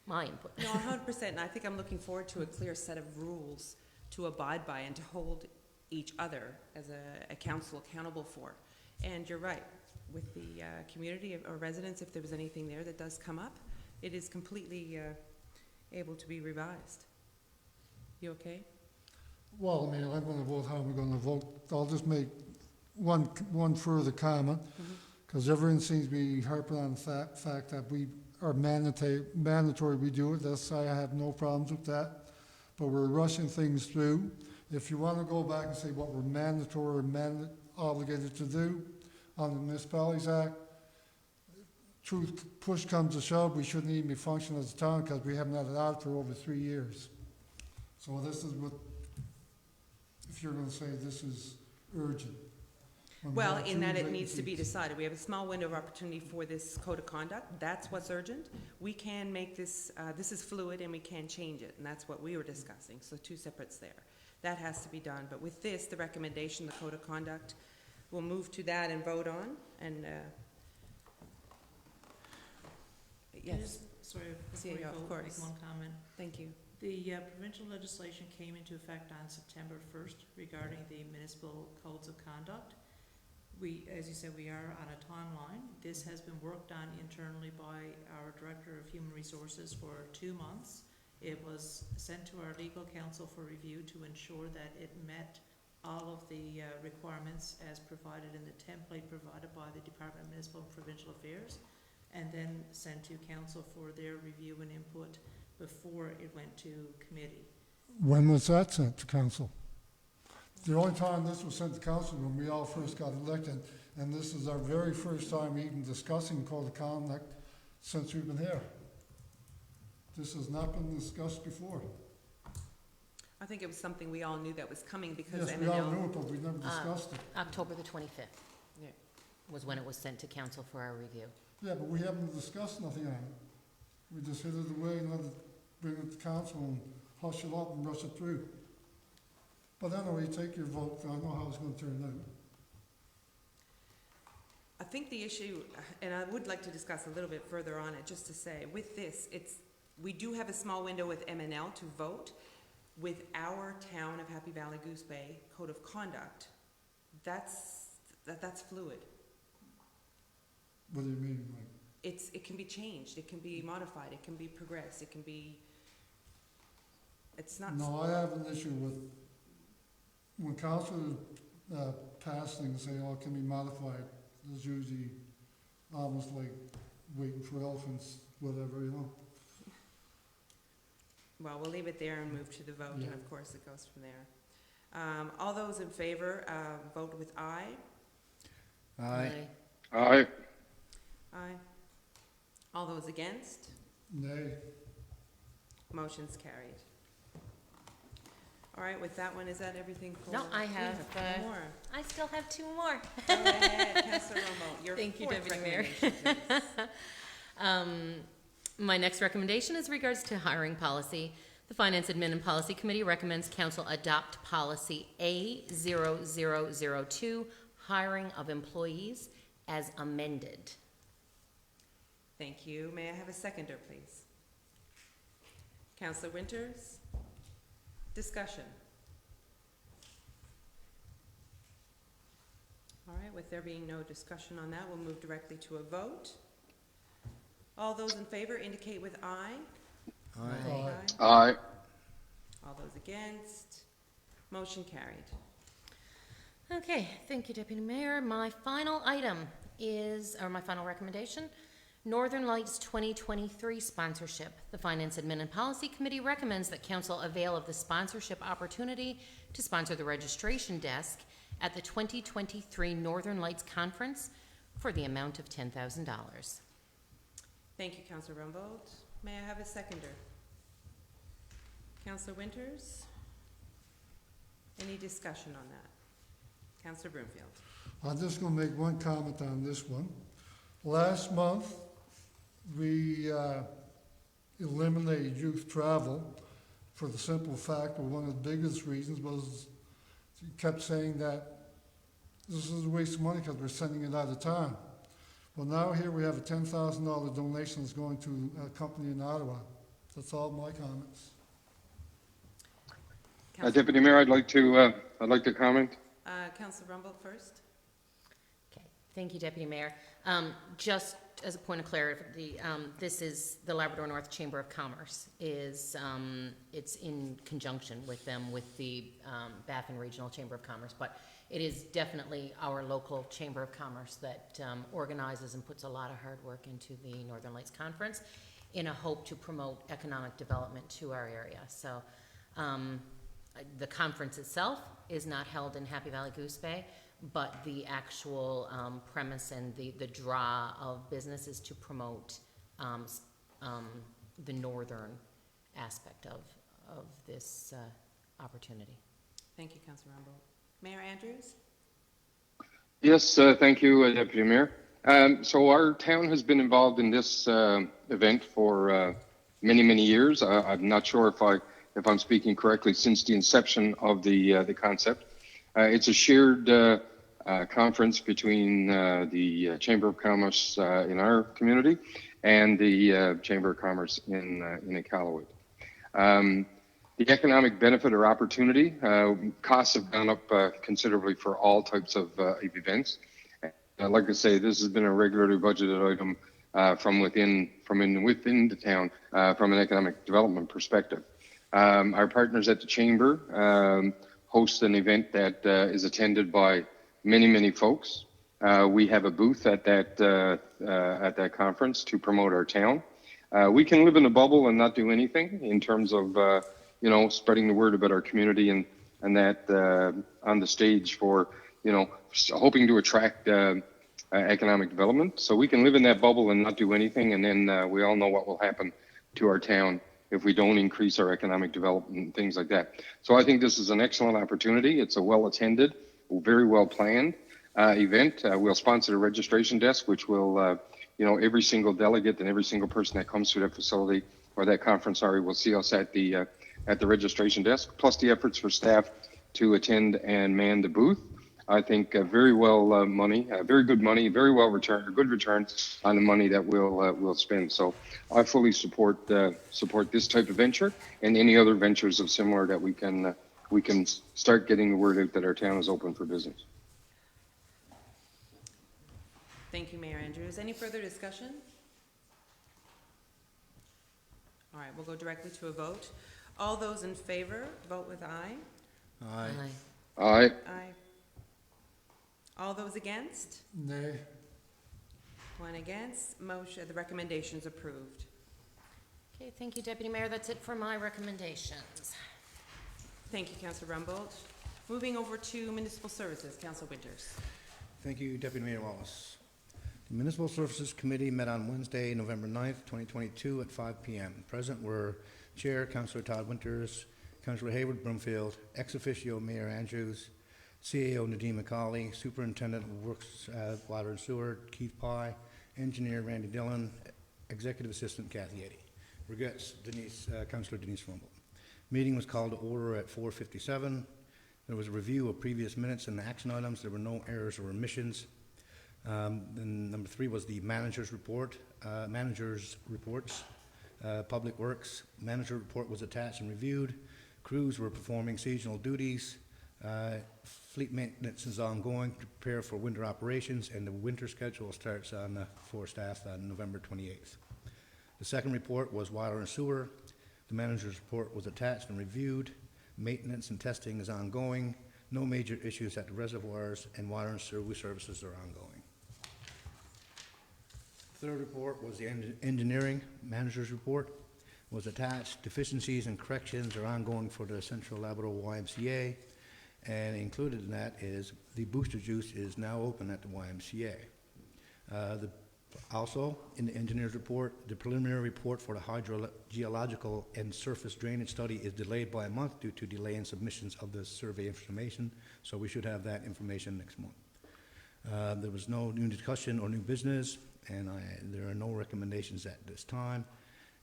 input. No, 100%, and I think I'm looking forward to a clear set of rules to abide by and to hold each other as a council accountable for. And you're right, with the community or residents, if there was anything there that does come up, it is completely able to be revised. You okay? Well, I mean, I'm going to vote how we're going to vote. I'll just make one further comment, because everyone seems to be harping on the fact that we are mandatory we do it. I have no problems with that, but we're rushing things through. If you want to go back and say what we're mandatory or obligated to do on the Municipalities Act, push comes to shove, we shouldn't even be functioning as a town, because we haven't had it out for over 3 years. So this is what, if you're going to say this is urgent. Well, in that it needs to be decided. We have a small window of opportunity for this code of conduct. That's what's urgent. We can make this, this is fluid, and we can change it, and that's what we were discussing. So 2 separates there. That has to be done. But with this, the recommendation, the code of conduct, we'll move to that and vote on. And yes. Sorry, See, before you yeah, of vote, course. make one comment. Thank you. The provincial legislation came into effect on September 1st regarding the municipal codes of conduct. As you said, we are on a timeline. This has been worked on internally by our Director of Human Resources for 2 months. It was sent to our legal counsel for review to ensure that it met all of the requirements as provided in the template provided by the Department of Municipal and Provincial Affairs, and then sent to council for their review and input before it went to committee. When was that sent to council? The only time this was sent to council when we all first got elected, and this is our very first time even discussing code of conduct since we've been here. This has not been discussed before. I think it was something we all knew that was coming because Yes, we all knew it, but we never discussed it. October the 25th Yeah. was when it was sent to council for our review. Yeah, but we haven't discussed nothing on it. We just hid it away and let it bring it to council and hush it up and rush it through. But anyway, take your vote. I know how it's going to turn out. I think the issue, and I would like to discuss a little bit further on it, just to say, with this, we do have a small window with M&L to vote. With our town of Happy Valley Goose Bay code of conduct, that's fluid. What do you mean, like? It can be changed, it can be modified, it can be progressed, it can be, it's not. No, I have an issue with when council pass things, say, oh, it can be modified. There's usually almost like waiting for elephants, whatever, you know. Well, we'll leave it there and move to the vote, and Yeah. of course it goes from there. All those in favor, vote with aye. Aye. Aye. Aye. All those against? Nay. Motion's carried. All right, with that one, is that everything for? No, I We have, one more. I still have two more. Go ahead, Councilor Romo, your Thank you, fourth Deputy Mayor. recommendation, please. My next recommendation is regards to hiring policy. The Finance, Admin, and Policy Committee recommends council adopt policy A0002, hiring of employees, as amended. Thank you. May I have a seconder, please? Councilor Winters? Discussion. All right, with there being no discussion on that, we'll move directly to a vote. All those in favor indicate with aye. Aye. Aye. All those against? Motion carried. Okay, thank you, Deputy Mayor. My final item is, or my final recommendation, Northern Lights 2023 sponsorship. The Finance, Admin, and Policy Committee recommends that council avail of the sponsorship opportunity to sponsor the registration desk at the 2023 Northern Lights Conference for the amount of $10,000. Thank you, Councilor Rumbold. May I have a seconder? Councilor Winters? Any discussion on that? Councilor Broomfield? I'm just gonna make one comment on this one. Last month, we eliminated youth travel for the simple fact that one of the biggest reasons was you kept saying that this is a waste of money because we're sending it out of town. Well, now here we have a $10,000 donation that's going to a company in Ottawa. That's all my comments. Deputy Mayor, I'd like to comment. Councilor Rumbold first. Okay, thank you, Deputy Mayor. Just as a point of clarity, this is the Labrador North Chamber of Commerce. It's in conjunction with them, with the Baffin Regional Chamber of Commerce, but it is definitely our local Chamber of Commerce that organizes and puts a lot of hard work into the Northern Lights Conference in a hope to promote economic development to our area. So the conference itself is not held in Happy Valley Goose Bay, but the actual premise and the draw of business is to promote the northern aspect of this opportunity. Thank you, Councilor Rumbold. Mayor Andrews? Yes, thank you, Deputy Mayor. So our town has been involved in this event for many, many years. I'm not sure if I'm speaking correctly, since the inception of the concept. It's a shared conference between the Chamber of Commerce in our community and the Chamber of Commerce in Iqaluit. The economic benefit or opportunity, costs have gone up considerably for all types of events. I'd like to say this has been a regularly budgeted item from within the town from an economic development perspective. Our partners at the Chamber host an event that is attended by many, many folks. We have a booth at that conference to promote our town. We can live in a bubble and not do anything in terms of spreading the word about our community and that on the stage for hoping to attract economic development. So we can live in that bubble and not do anything, and then we all know what will happen to our town if we don't increase our economic development and things like that. So I think this is an excellent opportunity. It's a well-attended, very well-planned event. We'll sponsor the registration desk, which will, every single delegate and every single person that comes to that facility or that conference, will see us at the registration desk, plus the efforts for staff to attend and man the booth. I think very well money, very good money, very well returned, good return on the money that we'll spend. So I fully support this type of venture and any other ventures of similar that we can start getting the word out that our town is open for business. Thank you, Mayor Andrews. Any further discussion? All right, we'll go directly to a vote. All those in favor, vote with aye. Aye. Aye. Aye. All those against? Nay. One against. Motion, the recommendation's approved. Okay, thank you, Deputy Mayor. That's it for my recommendations. Thank you, Councillor Rumbold. Moving over to Municipal Services, Councillor Winters. Thank you, Deputy Mayor Wallace. The Municipal Services Committee met on Wednesday, November 9th, 2022 at 5 p.m. Present were Chair Councillor Todd Winters, Councillor Hayward Broomfield, ex officio Mayor Andrews, CAO Nadine McCauley, Superintendent of Works, Water and Sewer Keith Pye, Engineer Randy Dillon, Executive Assistant Kathy Eddy. Regrets, Councillor Denise Rumble. Meeting was called to order at 4:57. There was a review of previous minutes and action items. There were no errors or omissions. Then number 3 was the manager's report. Manager's reports. Public Works. Manager report was attached and reviewed. Crews were performing seasonal duties. Fleet maintenance is ongoing to prepare for winter operations, and the winter schedule starts for staff on November 28th. The second report was water and sewer. The manager's report was attached and reviewed. Maintenance and testing is ongoing. No major issues at the reservoirs, and water and sewer services are ongoing. Third report was the engineering manager's report was attached. Deficiencies and corrections are ongoing for the Central Labrador YMCA, and included in that is the booster juice is now open at the YMCA. Also, in the engineer's report, the preliminary report for the hydrogeological and surface drainage study is delayed by a month due to delay in submissions of the survey information, so we should have that information next month. There was no new discussion or new business, and there are no recommendations at this time.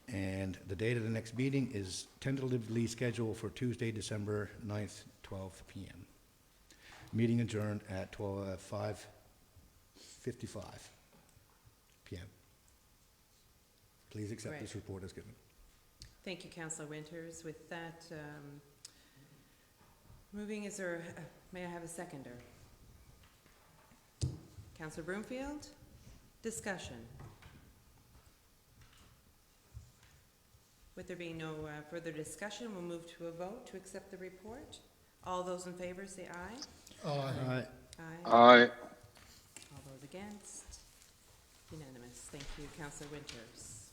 And the date of the next meeting is tentatively scheduled for Tuesday, December 9th, 12 p.m. Meeting adjourned at 5:55 p.m. Please accept Right. this report as given. Thank you, Councillor Winters. With that, moving, may I have a seconder? Councillor Broomfield? Discussion. With there being no further discussion, we'll move to a vote to accept the report. All those in favor say aye. Aye. Aye. Aye. All those against? Unanimous. Thank you, Councillor Winters.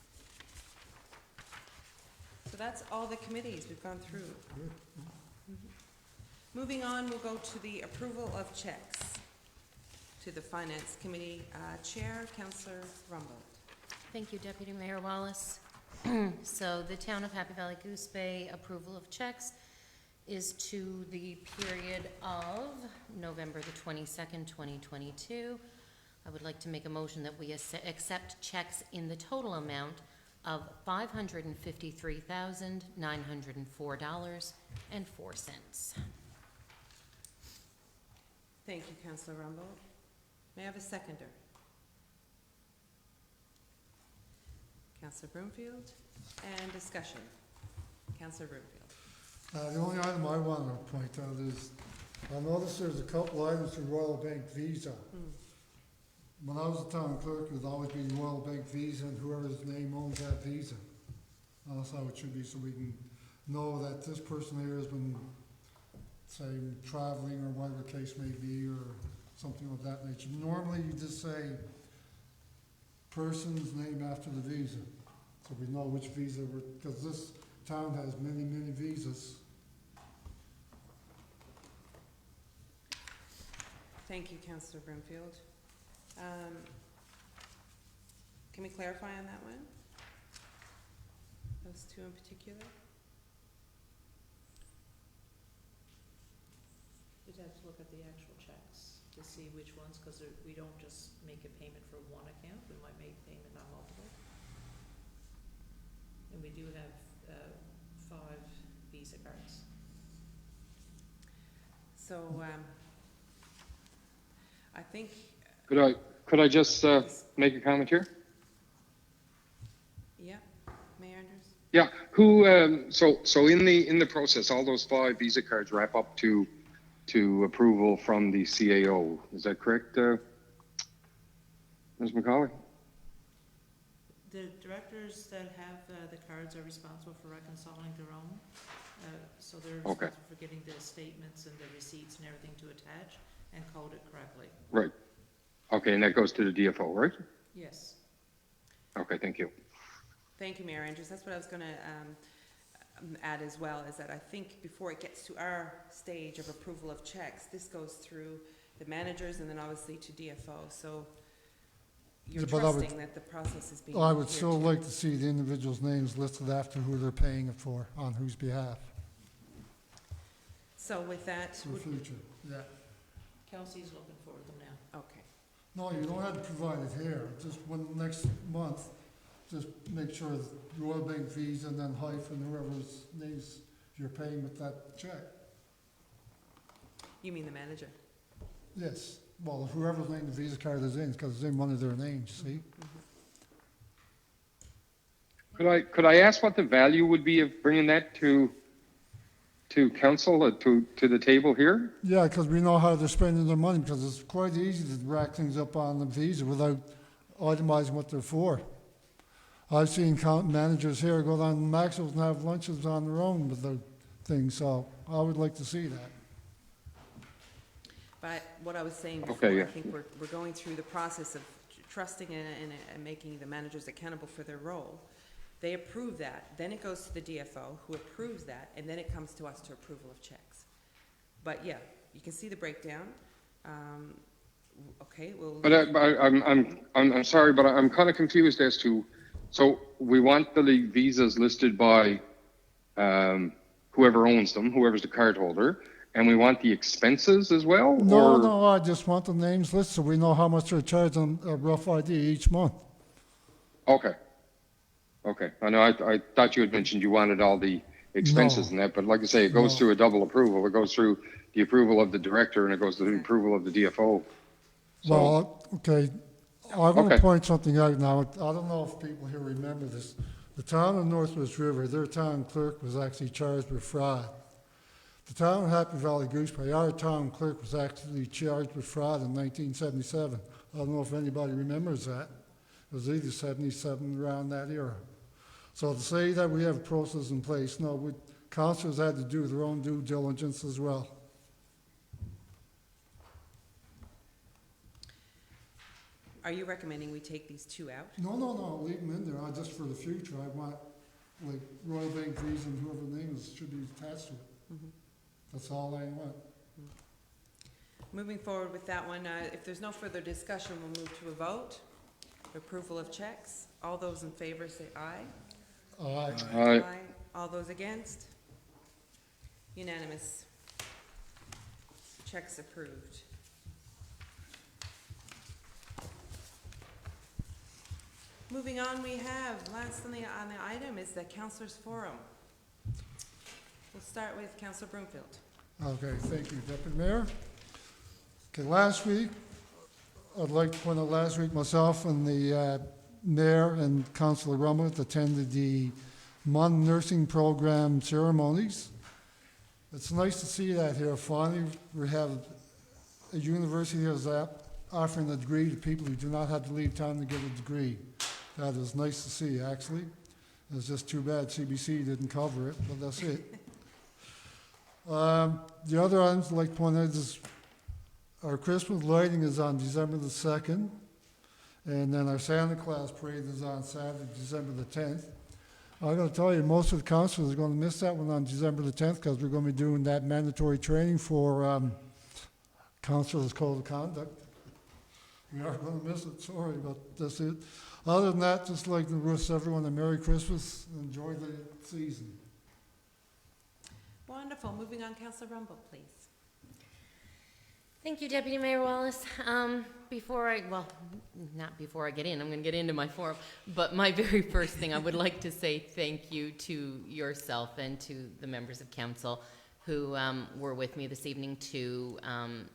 So that's all the committees we've gone through. Moving on, we'll go to the approval of checks. To the Finance Committee Chair, Councillor Rumbold. Thank you, Deputy Mayor Wallace. So the Town of Happy Valley Goose Bay approval of checks is to the period of November the 22nd, 2022. I would like to make a motion that we accept checks in the total amount of $553,904.04. Thank you, Councillor Rumbold. May I have a seconder? Councillor Broomfield. And discussion. Councillor Broomfield. The only item I want to point out is, I noticed there's a couple items for Royal Bank Visa. When I was the town clerk, it would always be Royal Bank Visa and whoever's name owns that visa. That's how it should be, so we can know that this person here has been, say, traveling or whatever the case may be, or something of that nature. Normally, you just say person's name after the visa, so we know which visa we're, because this town has many, many visas. Thank you, Councillor Broomfield. Can we clarify on that one? Those two in particular? You'd have to look at the actual checks to see which ones, because we don't just make a payment for one account, we might make payment on multiple. And we do have 5 Visa cards. So, I think, Could I just make a comment here? yeah, Mayor Andrews? Yeah. Who? So in the process, all those 5 Visa cards wrap up to approval from the CAO. Is that correct, Ms. McCauley? The directors that have the cards are responsible for reconciling their own. So they're Okay. responsible for getting the statements and the receipts and everything to attach and code it correctly. Right. Okay, and that goes to the DFO, right? Yes. Okay, thank you. Thank you, Mayor Andrews. That's what I was going to add as well, is that I think before it gets to our stage of approval of checks, this goes through the managers and then obviously to DFO. So you're Yeah, but I would- trusting that the process is being I would adhered still to. like to see the individuals' names listed after who they're paying it for, on whose behalf, So with that, for the future. Yeah. Kelsey's looking for them now. okay. No, you don't have to provide it here, just when, next month, just make sure that Royal Bank, Visa, and then hyphen whoever's names you're paying with that check. You mean the manager? Yes, well, whoever's name the Visa card is in, because it's in one of their names, see? Could I ask what the value would be of bringing that to council, to the table here? Yeah, because we know how they're spending their money, because it's quite easy to rack things up on the Visa without itemizing what they're for. I've seen managers here go down to Maxwell's and have lunches on their own with their things, so I would like to see that. But what I was saying before, Okay, yeah. I think we're going through the process of trusting and making the managers accountable for their role. They approve that, then it goes to the DFO, who approves that, and then it comes to us to approval of checks. But yeah, you can see the breakdown. Okay, well. But I'm sorry, but I'm kind of confused as to, so we want the visas listed by whoever owns them, whoever's the card holder, and we want the expenses as well? No, or? no, I just want the names listed so we know how much they're charging a rough idea each month. Okay. Okay. I know, I thought you had mentioned you wanted all the expenses No. and that, but like I say, it goes No. through a double approval. It goes through the approval of the director and it goes to the approval of the DFO. So, Well, okay, I'm going to Okay. point something out now. I don't know if people here remember this. The town of Northwest River, their town clerk was actually charged with fraud. The town of Happy Valley Goose Bay, our town clerk was actually charged with fraud in 1977. I don't know if anybody remembers that. It was either 77, around that era. So to say that we have a process in place, no, councillors had to do their own due diligence as well. Are you recommending we take these two out? No, leave them in there, just for the future. I want, like, Royal Bank Fees and whoever the name is should be attached to it. That's all I want. Moving forward with that one, if there's no further discussion, we'll move to a vote. Approval of checks. All those in favor say aye. Aye. I, All those against? Unanimous. Checks approved. Moving on, we have, last on the item is the Councilors Forum. We'll start with Councilor Broomfield. Okay, thank you, Deputy Mayor. Okay, last week, I'd like to point out last week, myself and the Mayor and Councilor Rumwood attended the Mon Nursing Program ceremonies. It's nice to see that here. Finally, we have a university that's offering a degree to people who do not have to leave town to get a degree. That is nice to see, actually. It's just too bad CBC didn't cover it, but that's it. The other items I'd like to point out is our Christmas lighting is on December the 2nd, and then our Santa Claus parade is on Saturday, December the 10th. I gotta tell you, most of the councilors are gonna miss that one on December the 10th because we're gonna be doing that mandatory training for councilors' code of conduct. We are gonna miss it, sorry, but that's it. Other than that, just like to wish everyone a Merry Christmas, enjoy the season. Wonderful. Moving on, Councilor Rumble, please. Thank you, Deputy Mayor Wallace. Not before I get in, I'm going to get into my forum, but my very first thing, I would like to say thank you to yourself and to the members of council who were with me this evening to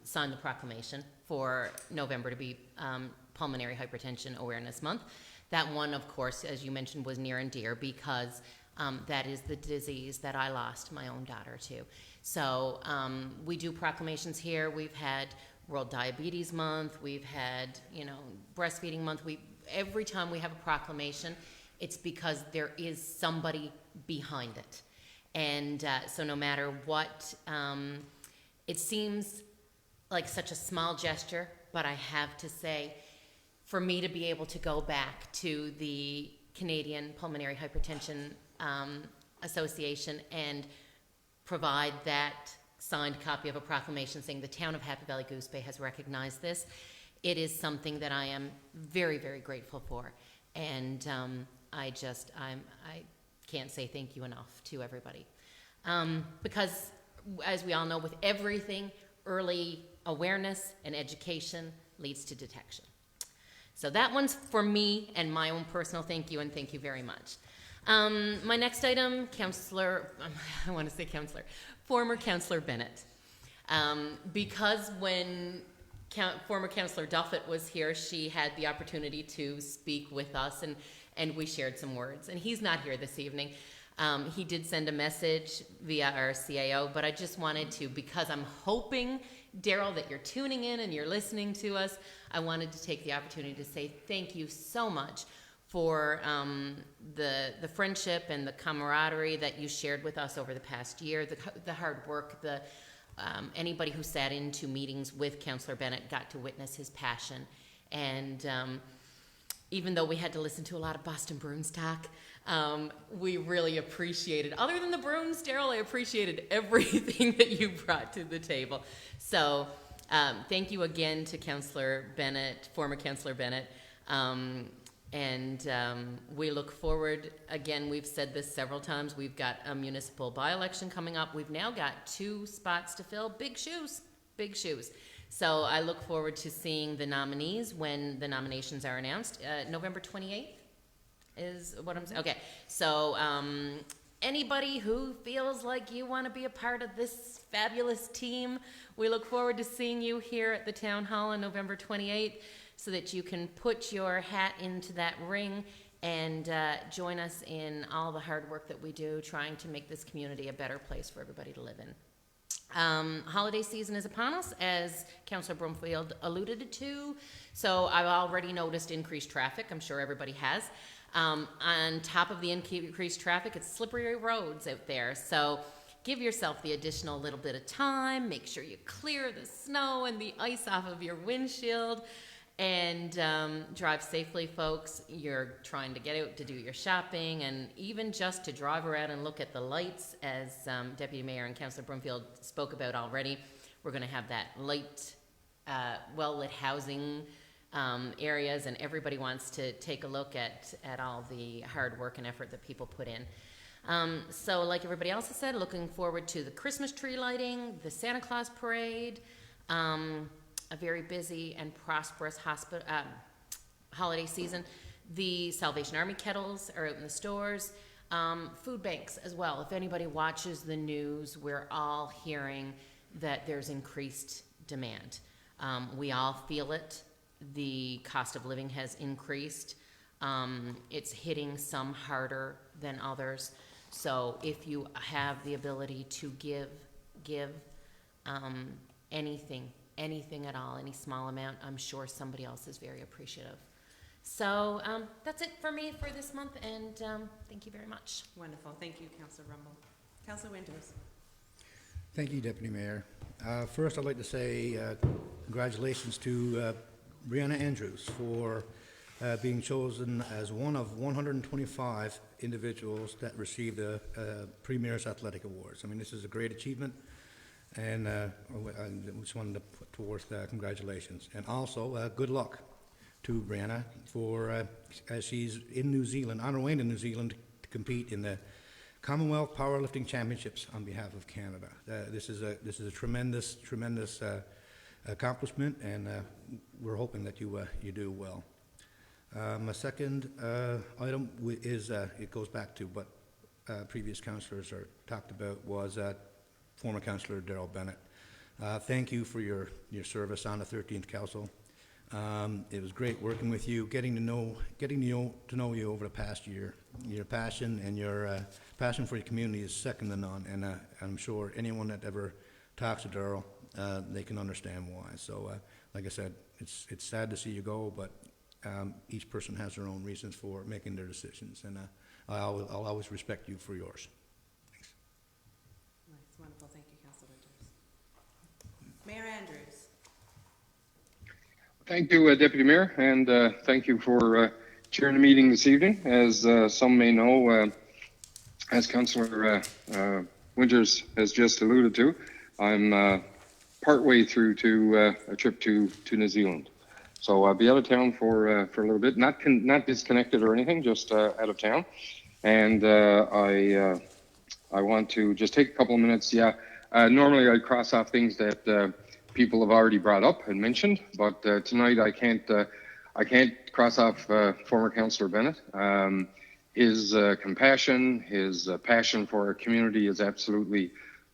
sign the proclamation for November to be Pulmonary Hypertension Awareness Month. That one, of course, as you mentioned, was near and dear because that is the disease that I lost my own daughter to. So we do proclamations here. We've had World Diabetes Month. We've had, Breastfeeding Month. Every time we have a proclamation, it's because there is somebody behind it. And so no matter what, it seems like such a small gesture, but I have to say for me to be able to go back to the Canadian Pulmonary Hypertension Association and provide that signed copy of a proclamation saying the town of Happy Valley Goose Bay has recognized this. It is something that I am very, very grateful for. And I can't say thank you enough to everybody. Because, as we all know, with everything, early awareness and education leads to detection. So that one's for me and my own personal thank you, and thank you very much. My next item, former Councillor Bennett. Because when former Councillor Duffett was here, she had the opportunity to speak with us, and we shared some words. And he's not here this evening. He did send a message via our CAO, but I just wanted to, because I'm hoping, Daryl, that you're tuning in and you're listening to us, I wanted to take the opportunity to say thank you so much for the friendship and the camaraderie that you shared with us over the past year, the hard work, anybody who sat into meetings with Councillor Bennett got to witness his passion. And even though we had to listen to a lot of Boston Bruins talk, we really appreciated, other than the Bruins, Daryl, I appreciated everything that you brought to the table. So thank you again to Councillor Bennett, former Councillor Bennett. And we look forward, again, we've said this several times, we've got a municipal by-election coming up. We've now got 2 spots to fill, big shoes, big shoes. So I look forward to seeing the nominees when the nominations are announced. November 28th is what I'm saying. Okay, so anybody who feels like you want to be a part of this fabulous team, we look forward to seeing you here at the Town Hall on November 28th so that you can put your hat into that ring and join us in all the hard work that we do trying to make this community a better place for everybody to live in. Holiday season is upon us, as Councillor Brumfield alluded to, so I've already noticed increased traffic. I'm sure everybody has. On top of the increased traffic, it's slippery roads out there, so give yourself the additional little bit of time. Make sure you clear the snow and the ice off of your windshield, and drive safely, folks. You're trying to get out to do your shopping, and even just to drive around and look at the lights, as Deputy Mayor and Councillor Brumfield spoke about already. We're going to have that light, well-lit housing areas, and everybody wants to take a look at all the hard work and effort that people put in. So like everybody else has said, looking forward to the Christmas tree lighting, the Santa Claus parade, a very busy and prosperous holiday season. The Salvation Army kettles are out in the stores. Food banks as well. If anybody watches the news, we're all hearing that there's increased demand. We all feel it. The cost of living has increased. It's hitting some harder than others. So if you have the ability to give anything at all, any small amount, I'm sure somebody else is very appreciative. So that's it for me for this month, and thank you very much. Wonderful. Thank you, Councillor Rumble. Councillor Winters. Thank you, Deputy Mayor. First, I'd like to say congratulations to Brianna Andrews for being chosen as one of 125 individuals that received the Premier's Athletic Awards. I mean, this is a great achievement, and I just wanted to put forth congratulations. And also, good luck to Brianna for, as she's in New Zealand, on her way to New Zealand to compete in the Commonwealth Powerlifting Championships on behalf of Canada. This is a tremendous accomplishment, and we're hoping that you do well. My second item is it goes back to what previous councillors talked about, was former Councillor Darrell Bennett. Thank you for your service on the 13th Council. It was great working with you, getting to know you over the past year. Your passion and your passion for your community is second to none, and I'm sure anyone that ever talks to Darrell, they can understand why. So, like I said, it's sad to see you go, but each person has their own reasons for making their decisions, and I'll always respect you for yours. Thanks. Nice, wonderful. Thank you, Councillor Winters. Mayor Andrews. Thank you, Deputy Mayor, and thank you for chairing the meeting this evening. As some may know, as Councillor Winters has just alluded to, I'm partway through to a trip to New Zealand. So I'll be out of town for a little bit, not disconnected or anything, just out of town. And I want to just take a couple of minutes. Yeah, normally I cross off things that people have already brought up and mentioned, but tonight I can't cross off former Councillor Bennett. His compassion, his passion for our community is absolutely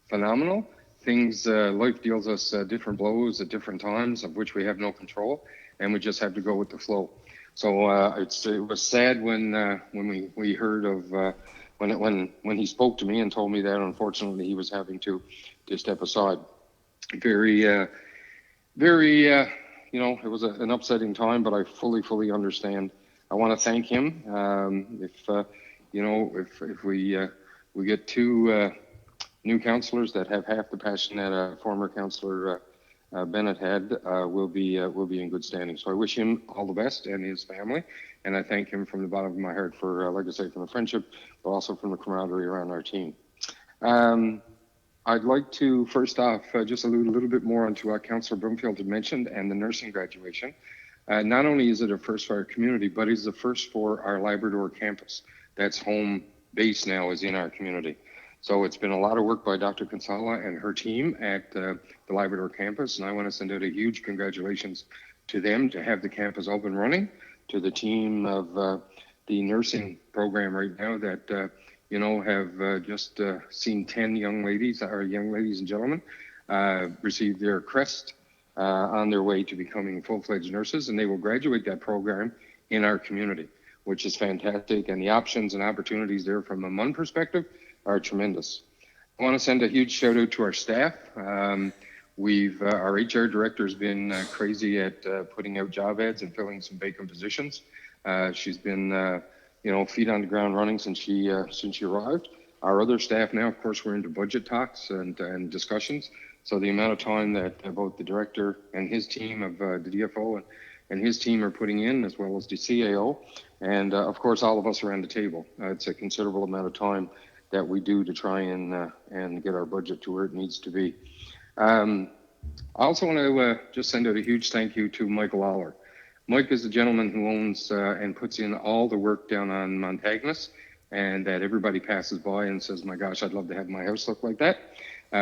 phenomenal. Life deals us different blows at different times, of which we have no control, and we just have to go with the flow. So it was sad when we heard of when he spoke to me and told me that unfortunately he was having to step aside. Very, it was an upsetting time, but I fully understand. I want to thank him. If we get two new councillors that have half the passion that a former councillor Bennett had, we'll be in good standing. So I wish him all the best and his family, and I thank him from the bottom of my heart for, like I say, from the friendship, but also from the camaraderie around our team. I'd like to first off just allude a little bit more onto what Councillor Broomfield had mentioned and the nursing graduation. Not only is it a first for our community, but it's a first for our Labrador campus. That's home base now, is in our community. So it's been a lot of work by Dr. Consala and her team at the Labrador campus, and I want to send out a huge congratulations to them to have the campus up and running, to the team of the nursing program right now that have just seen 10 young ladies and gentlemen receive their crest on their way to becoming full-fledged nurses, and they will graduate that program in our community, which is fantastic. And the options and opportunities there from a MUN perspective are tremendous. I want to send a huge shout out to our staff. Our HR director has been crazy at putting out job ads and filling some vacant positions. She's been feet on the ground running since she arrived. Our other staff now, of course, we're into budget talks and discussions. So the amount of time that both the director and his team of the DFO and his team are putting in, as well as the CAO, and of course all of us around the table. It's a considerable amount of time that we do to try and get our budget to where it needs to be. I also want to just send out a huge thank you to Michael Lawler. Mike is the gentleman who owns and puts in all the work down on Montagnes, and that everybody passes by and says, my gosh, I'd love to have my house look like that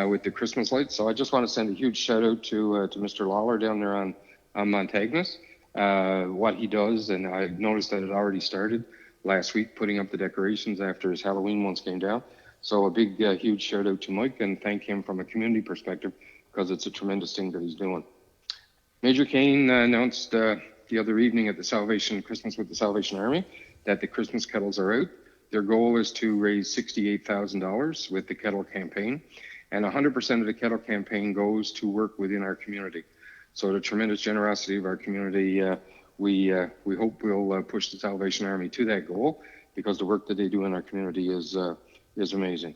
with the Christmas lights. So I just want to send a huge shout out to Mr. Lawler down there on Montagnes, what he does, and I noticed that it already started last week, putting up the decorations after his Halloween ones came down. So a big, huge shout out to Mike, and thank him from a community perspective, because it's a tremendous thing that he's doing. Major Kane announced the other evening at the Christmas with the Salvation Army that the Christmas kettles are out. Their goal is to raise $68,000 with the kettle campaign, and 100% of the kettle campaign goes to work within our community. So the tremendous generosity of our community, we hope will push the Salvation Army to that goal, because the work that they do in our community is amazing.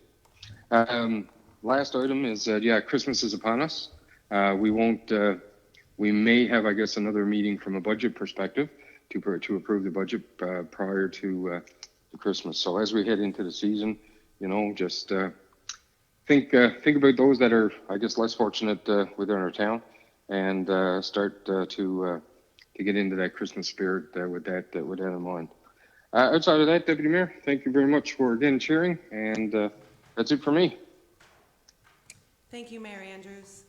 Last item is, Christmas is upon us. We may have, I guess, another meeting from a budget perspective to approve the budget prior to Christmas. So as we head into the season, just think about those that are, I guess, less fortunate within our town, and start to get into that Christmas spirit with that in mind. Outside of that, Deputy Mayor, thank you very much for again chairing, and that's it for me. Thank you, Mayor Andrews.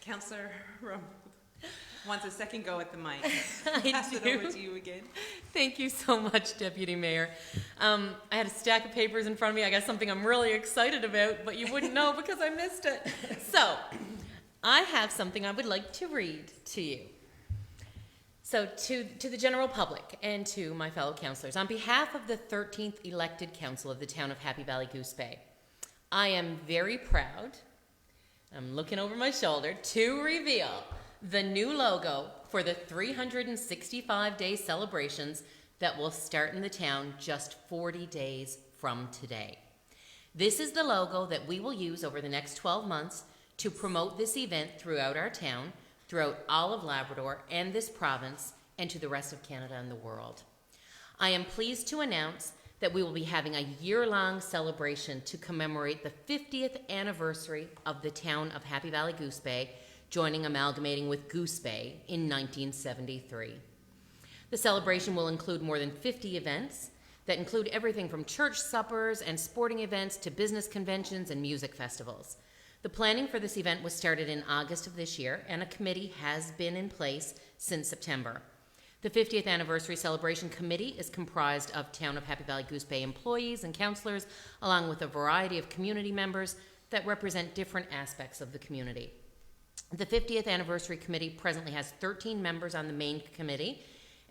Councillor Rum wants a second go at the mic. Pass it over to you again. Thank you so much, Deputy Mayor. I had a stack of papers in front of me. I got something I'm really excited about, but you wouldn't know because I missed it. So, I have something I would like to read to you. So, to the general public and to my fellow councillors, on behalf of the 13th elected council of the town of Happy Valley Goose Bay, I am very proud, I'm looking over my shoulder, to reveal the new logo for the 365-day celebrations that will start in the town just 40 days from today. This is the logo that we will use over the next 12 months to promote this event throughout our town throughout all of Labrador and this province and to the rest of Canada and the world. I am pleased to announce that we will be having a year-long celebration to commemorate the 50th anniversary of the town of Happy Valley Goose Bay, amalgamating with Goose Bay in 1973. The celebration will include more than 50 events that include everything from church suppers and sporting events to business conventions and music festivals. The planning for this event was started in August of this year, and a committee has been in place since September. The 50th Anniversary Celebration Committee is comprised of Town of Happy Valley Goose Bay employees and councillors, along with a variety of community members that represent different aspects of the community. The 50th Anniversary Committee presently has 13 members on the main committee,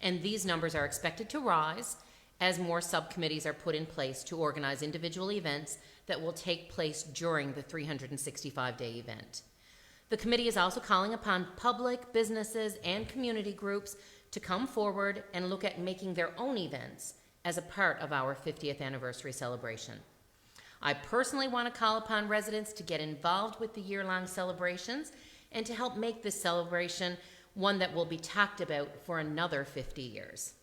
and these numbers are expected to rise as more subcommittees are put in place to organize individual events that will take place during the 365-day event. The committee is also calling upon public, businesses, and community groups to come forward and look at making their own events as a part of our 50th anniversary celebration. I personally want to call upon residents to get involved with the year-long celebrations and to help make this celebration one that will be talked about for another 50 years.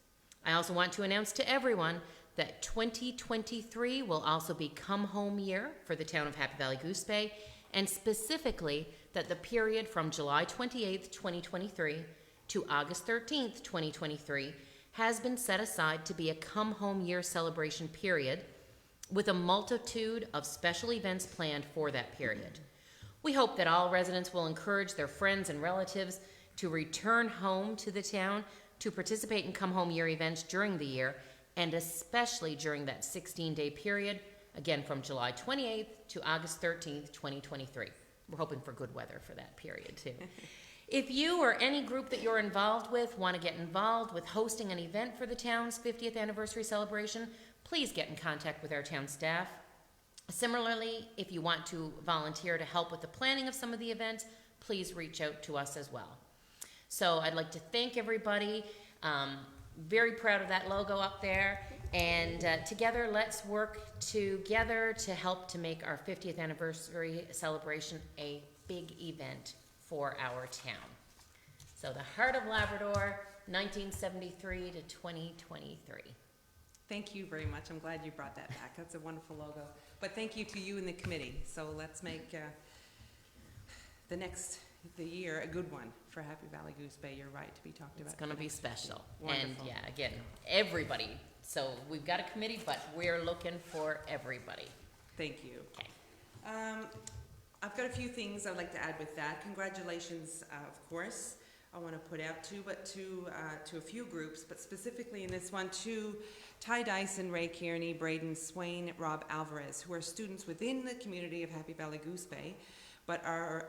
I also want to announce to everyone that 2023 will also be come home year for the town of Happy Valley Goose Bay, and specifically that the period from July 28th, 2023 to August 13th, 2023 has been set aside to be a come home year celebration period with a multitude of special events planned for that period. We hope that all residents will encourage their friends and relatives to return home to the town to participate in come home year events during the year, and especially during that 16-day period, again from July 28th to August 13th, 2023. We're hoping for good weather for that period too. If you or any group that you're involved with want to get involved with hosting an event for the town's 50th anniversary celebration, please get in contact with our town staff. Similarly, if you want to volunteer to help with the planning of some of the events, please reach out to us as well. So I'd like to thank everybody. Very proud of that logo up there. And together, let's work together to help to make our 50th anniversary celebration a big event for our town. So the Heart of Labrador, 1973 to 2023. Thank you very much. I'm glad you brought that back. That's a wonderful logo. But thank you to you and the committee. So let's make the year a good one for Happy Valley Goose Bay. You're right to be talked about. It's going to be special. Wonderful. And yeah, again, everybody. So we've got a committee, but we're looking for everybody. Thank you. Okay. I've got a few things I'd like to add with that. Congratulations, of course, I want to put out to a few groups, but specifically in this one to Ty Dyson, Ray Kearney, Braden Swain, Rob Alvarez, who are students within the community of Happy Valley Goose Bay, but are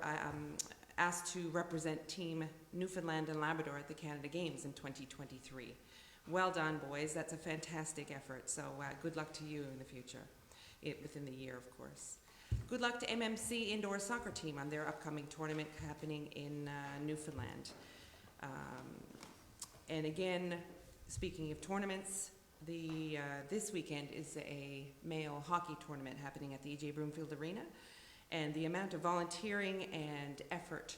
asked to represent Team Newfoundland and Labrador at the Canada Games in 2023. Well done, boys. That's a fantastic effort. So good luck to you in the future, within the year, of course. Good luck to MMC Indoor Soccer Team on their upcoming tournament happening in Newfoundland. And again, speaking of tournaments, this weekend is a male hockey tournament happening at the E.J. Broomfield Arena. And the amount of volunteering and effort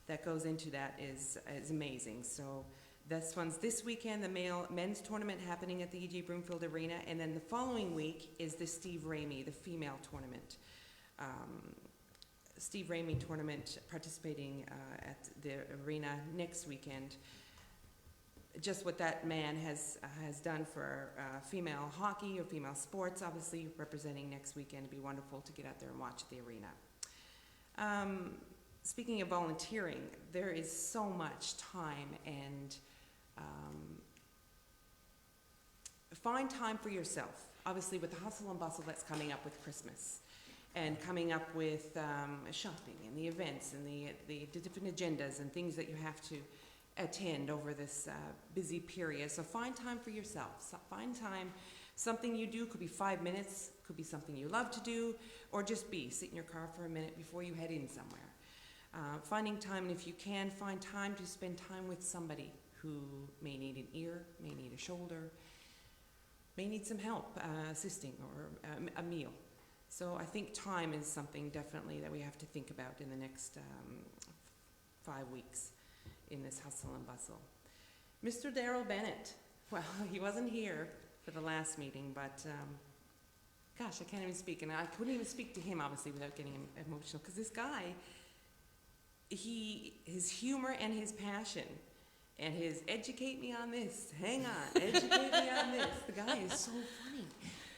that goes into that is amazing. So this one's this weekend, the men's tournament happening at the E.J. Broomfield Arena. And then the following week is the Steve Ramey, the female tournament. Steve Ramey tournament participating at the arena next weekend. Just what that man has done for female hockey or female sports, obviously representing next weekend. It'd be wonderful to get out there and watch at the arena. Speaking of volunteering, there is so much time, and find time for yourself. Obviously with the hustle and bustle that's coming up with Christmas, and coming up with shopping and the events and the different agendas and things that you have to attend over this busy period. So find time for yourself. So find time, something you do, could be 5 minutes, could be something you love to do, or just sit in your car for a minute before you head in somewhere. Finding time, and if you can, find time to spend time with somebody who may need an ear, may need a shoulder, may need some help assisting, or a meal. So I think time is something definitely that we have to think about in the next 5 weeks. in this hustle and bustle. Mr. Darrell Bennett, well, he wasn't here for the last meeting, but gosh, I can't even speak, and I couldn't even speak to him, obviously, without getting emotional, because this guy, his humor and his passion, and his educate me on this, hang on, educate me on this, the guy is so funny.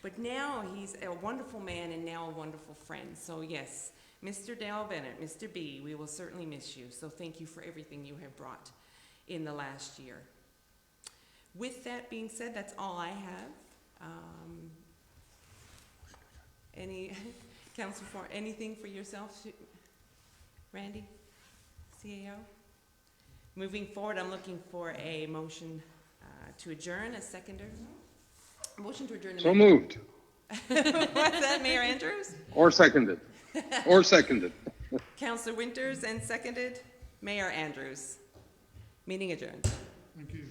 But now he's a wonderful man and now a wonderful friend. So yes, Mr. Darrell Bennett, Mr. B, we will certainly miss you. So thank you for everything you have brought in the last year. With that being said, that's all I have. Any council for anything for yourself, Randy, CAO? Moving forward, I'm looking for a motion to adjourn, a seconder. Motion to adjourn. So moved. What's that, Mayor Andrews? Or seconded. Or seconded. Councilor Winters and seconded Mayor Andrews. Meeting adjourned. Thank you.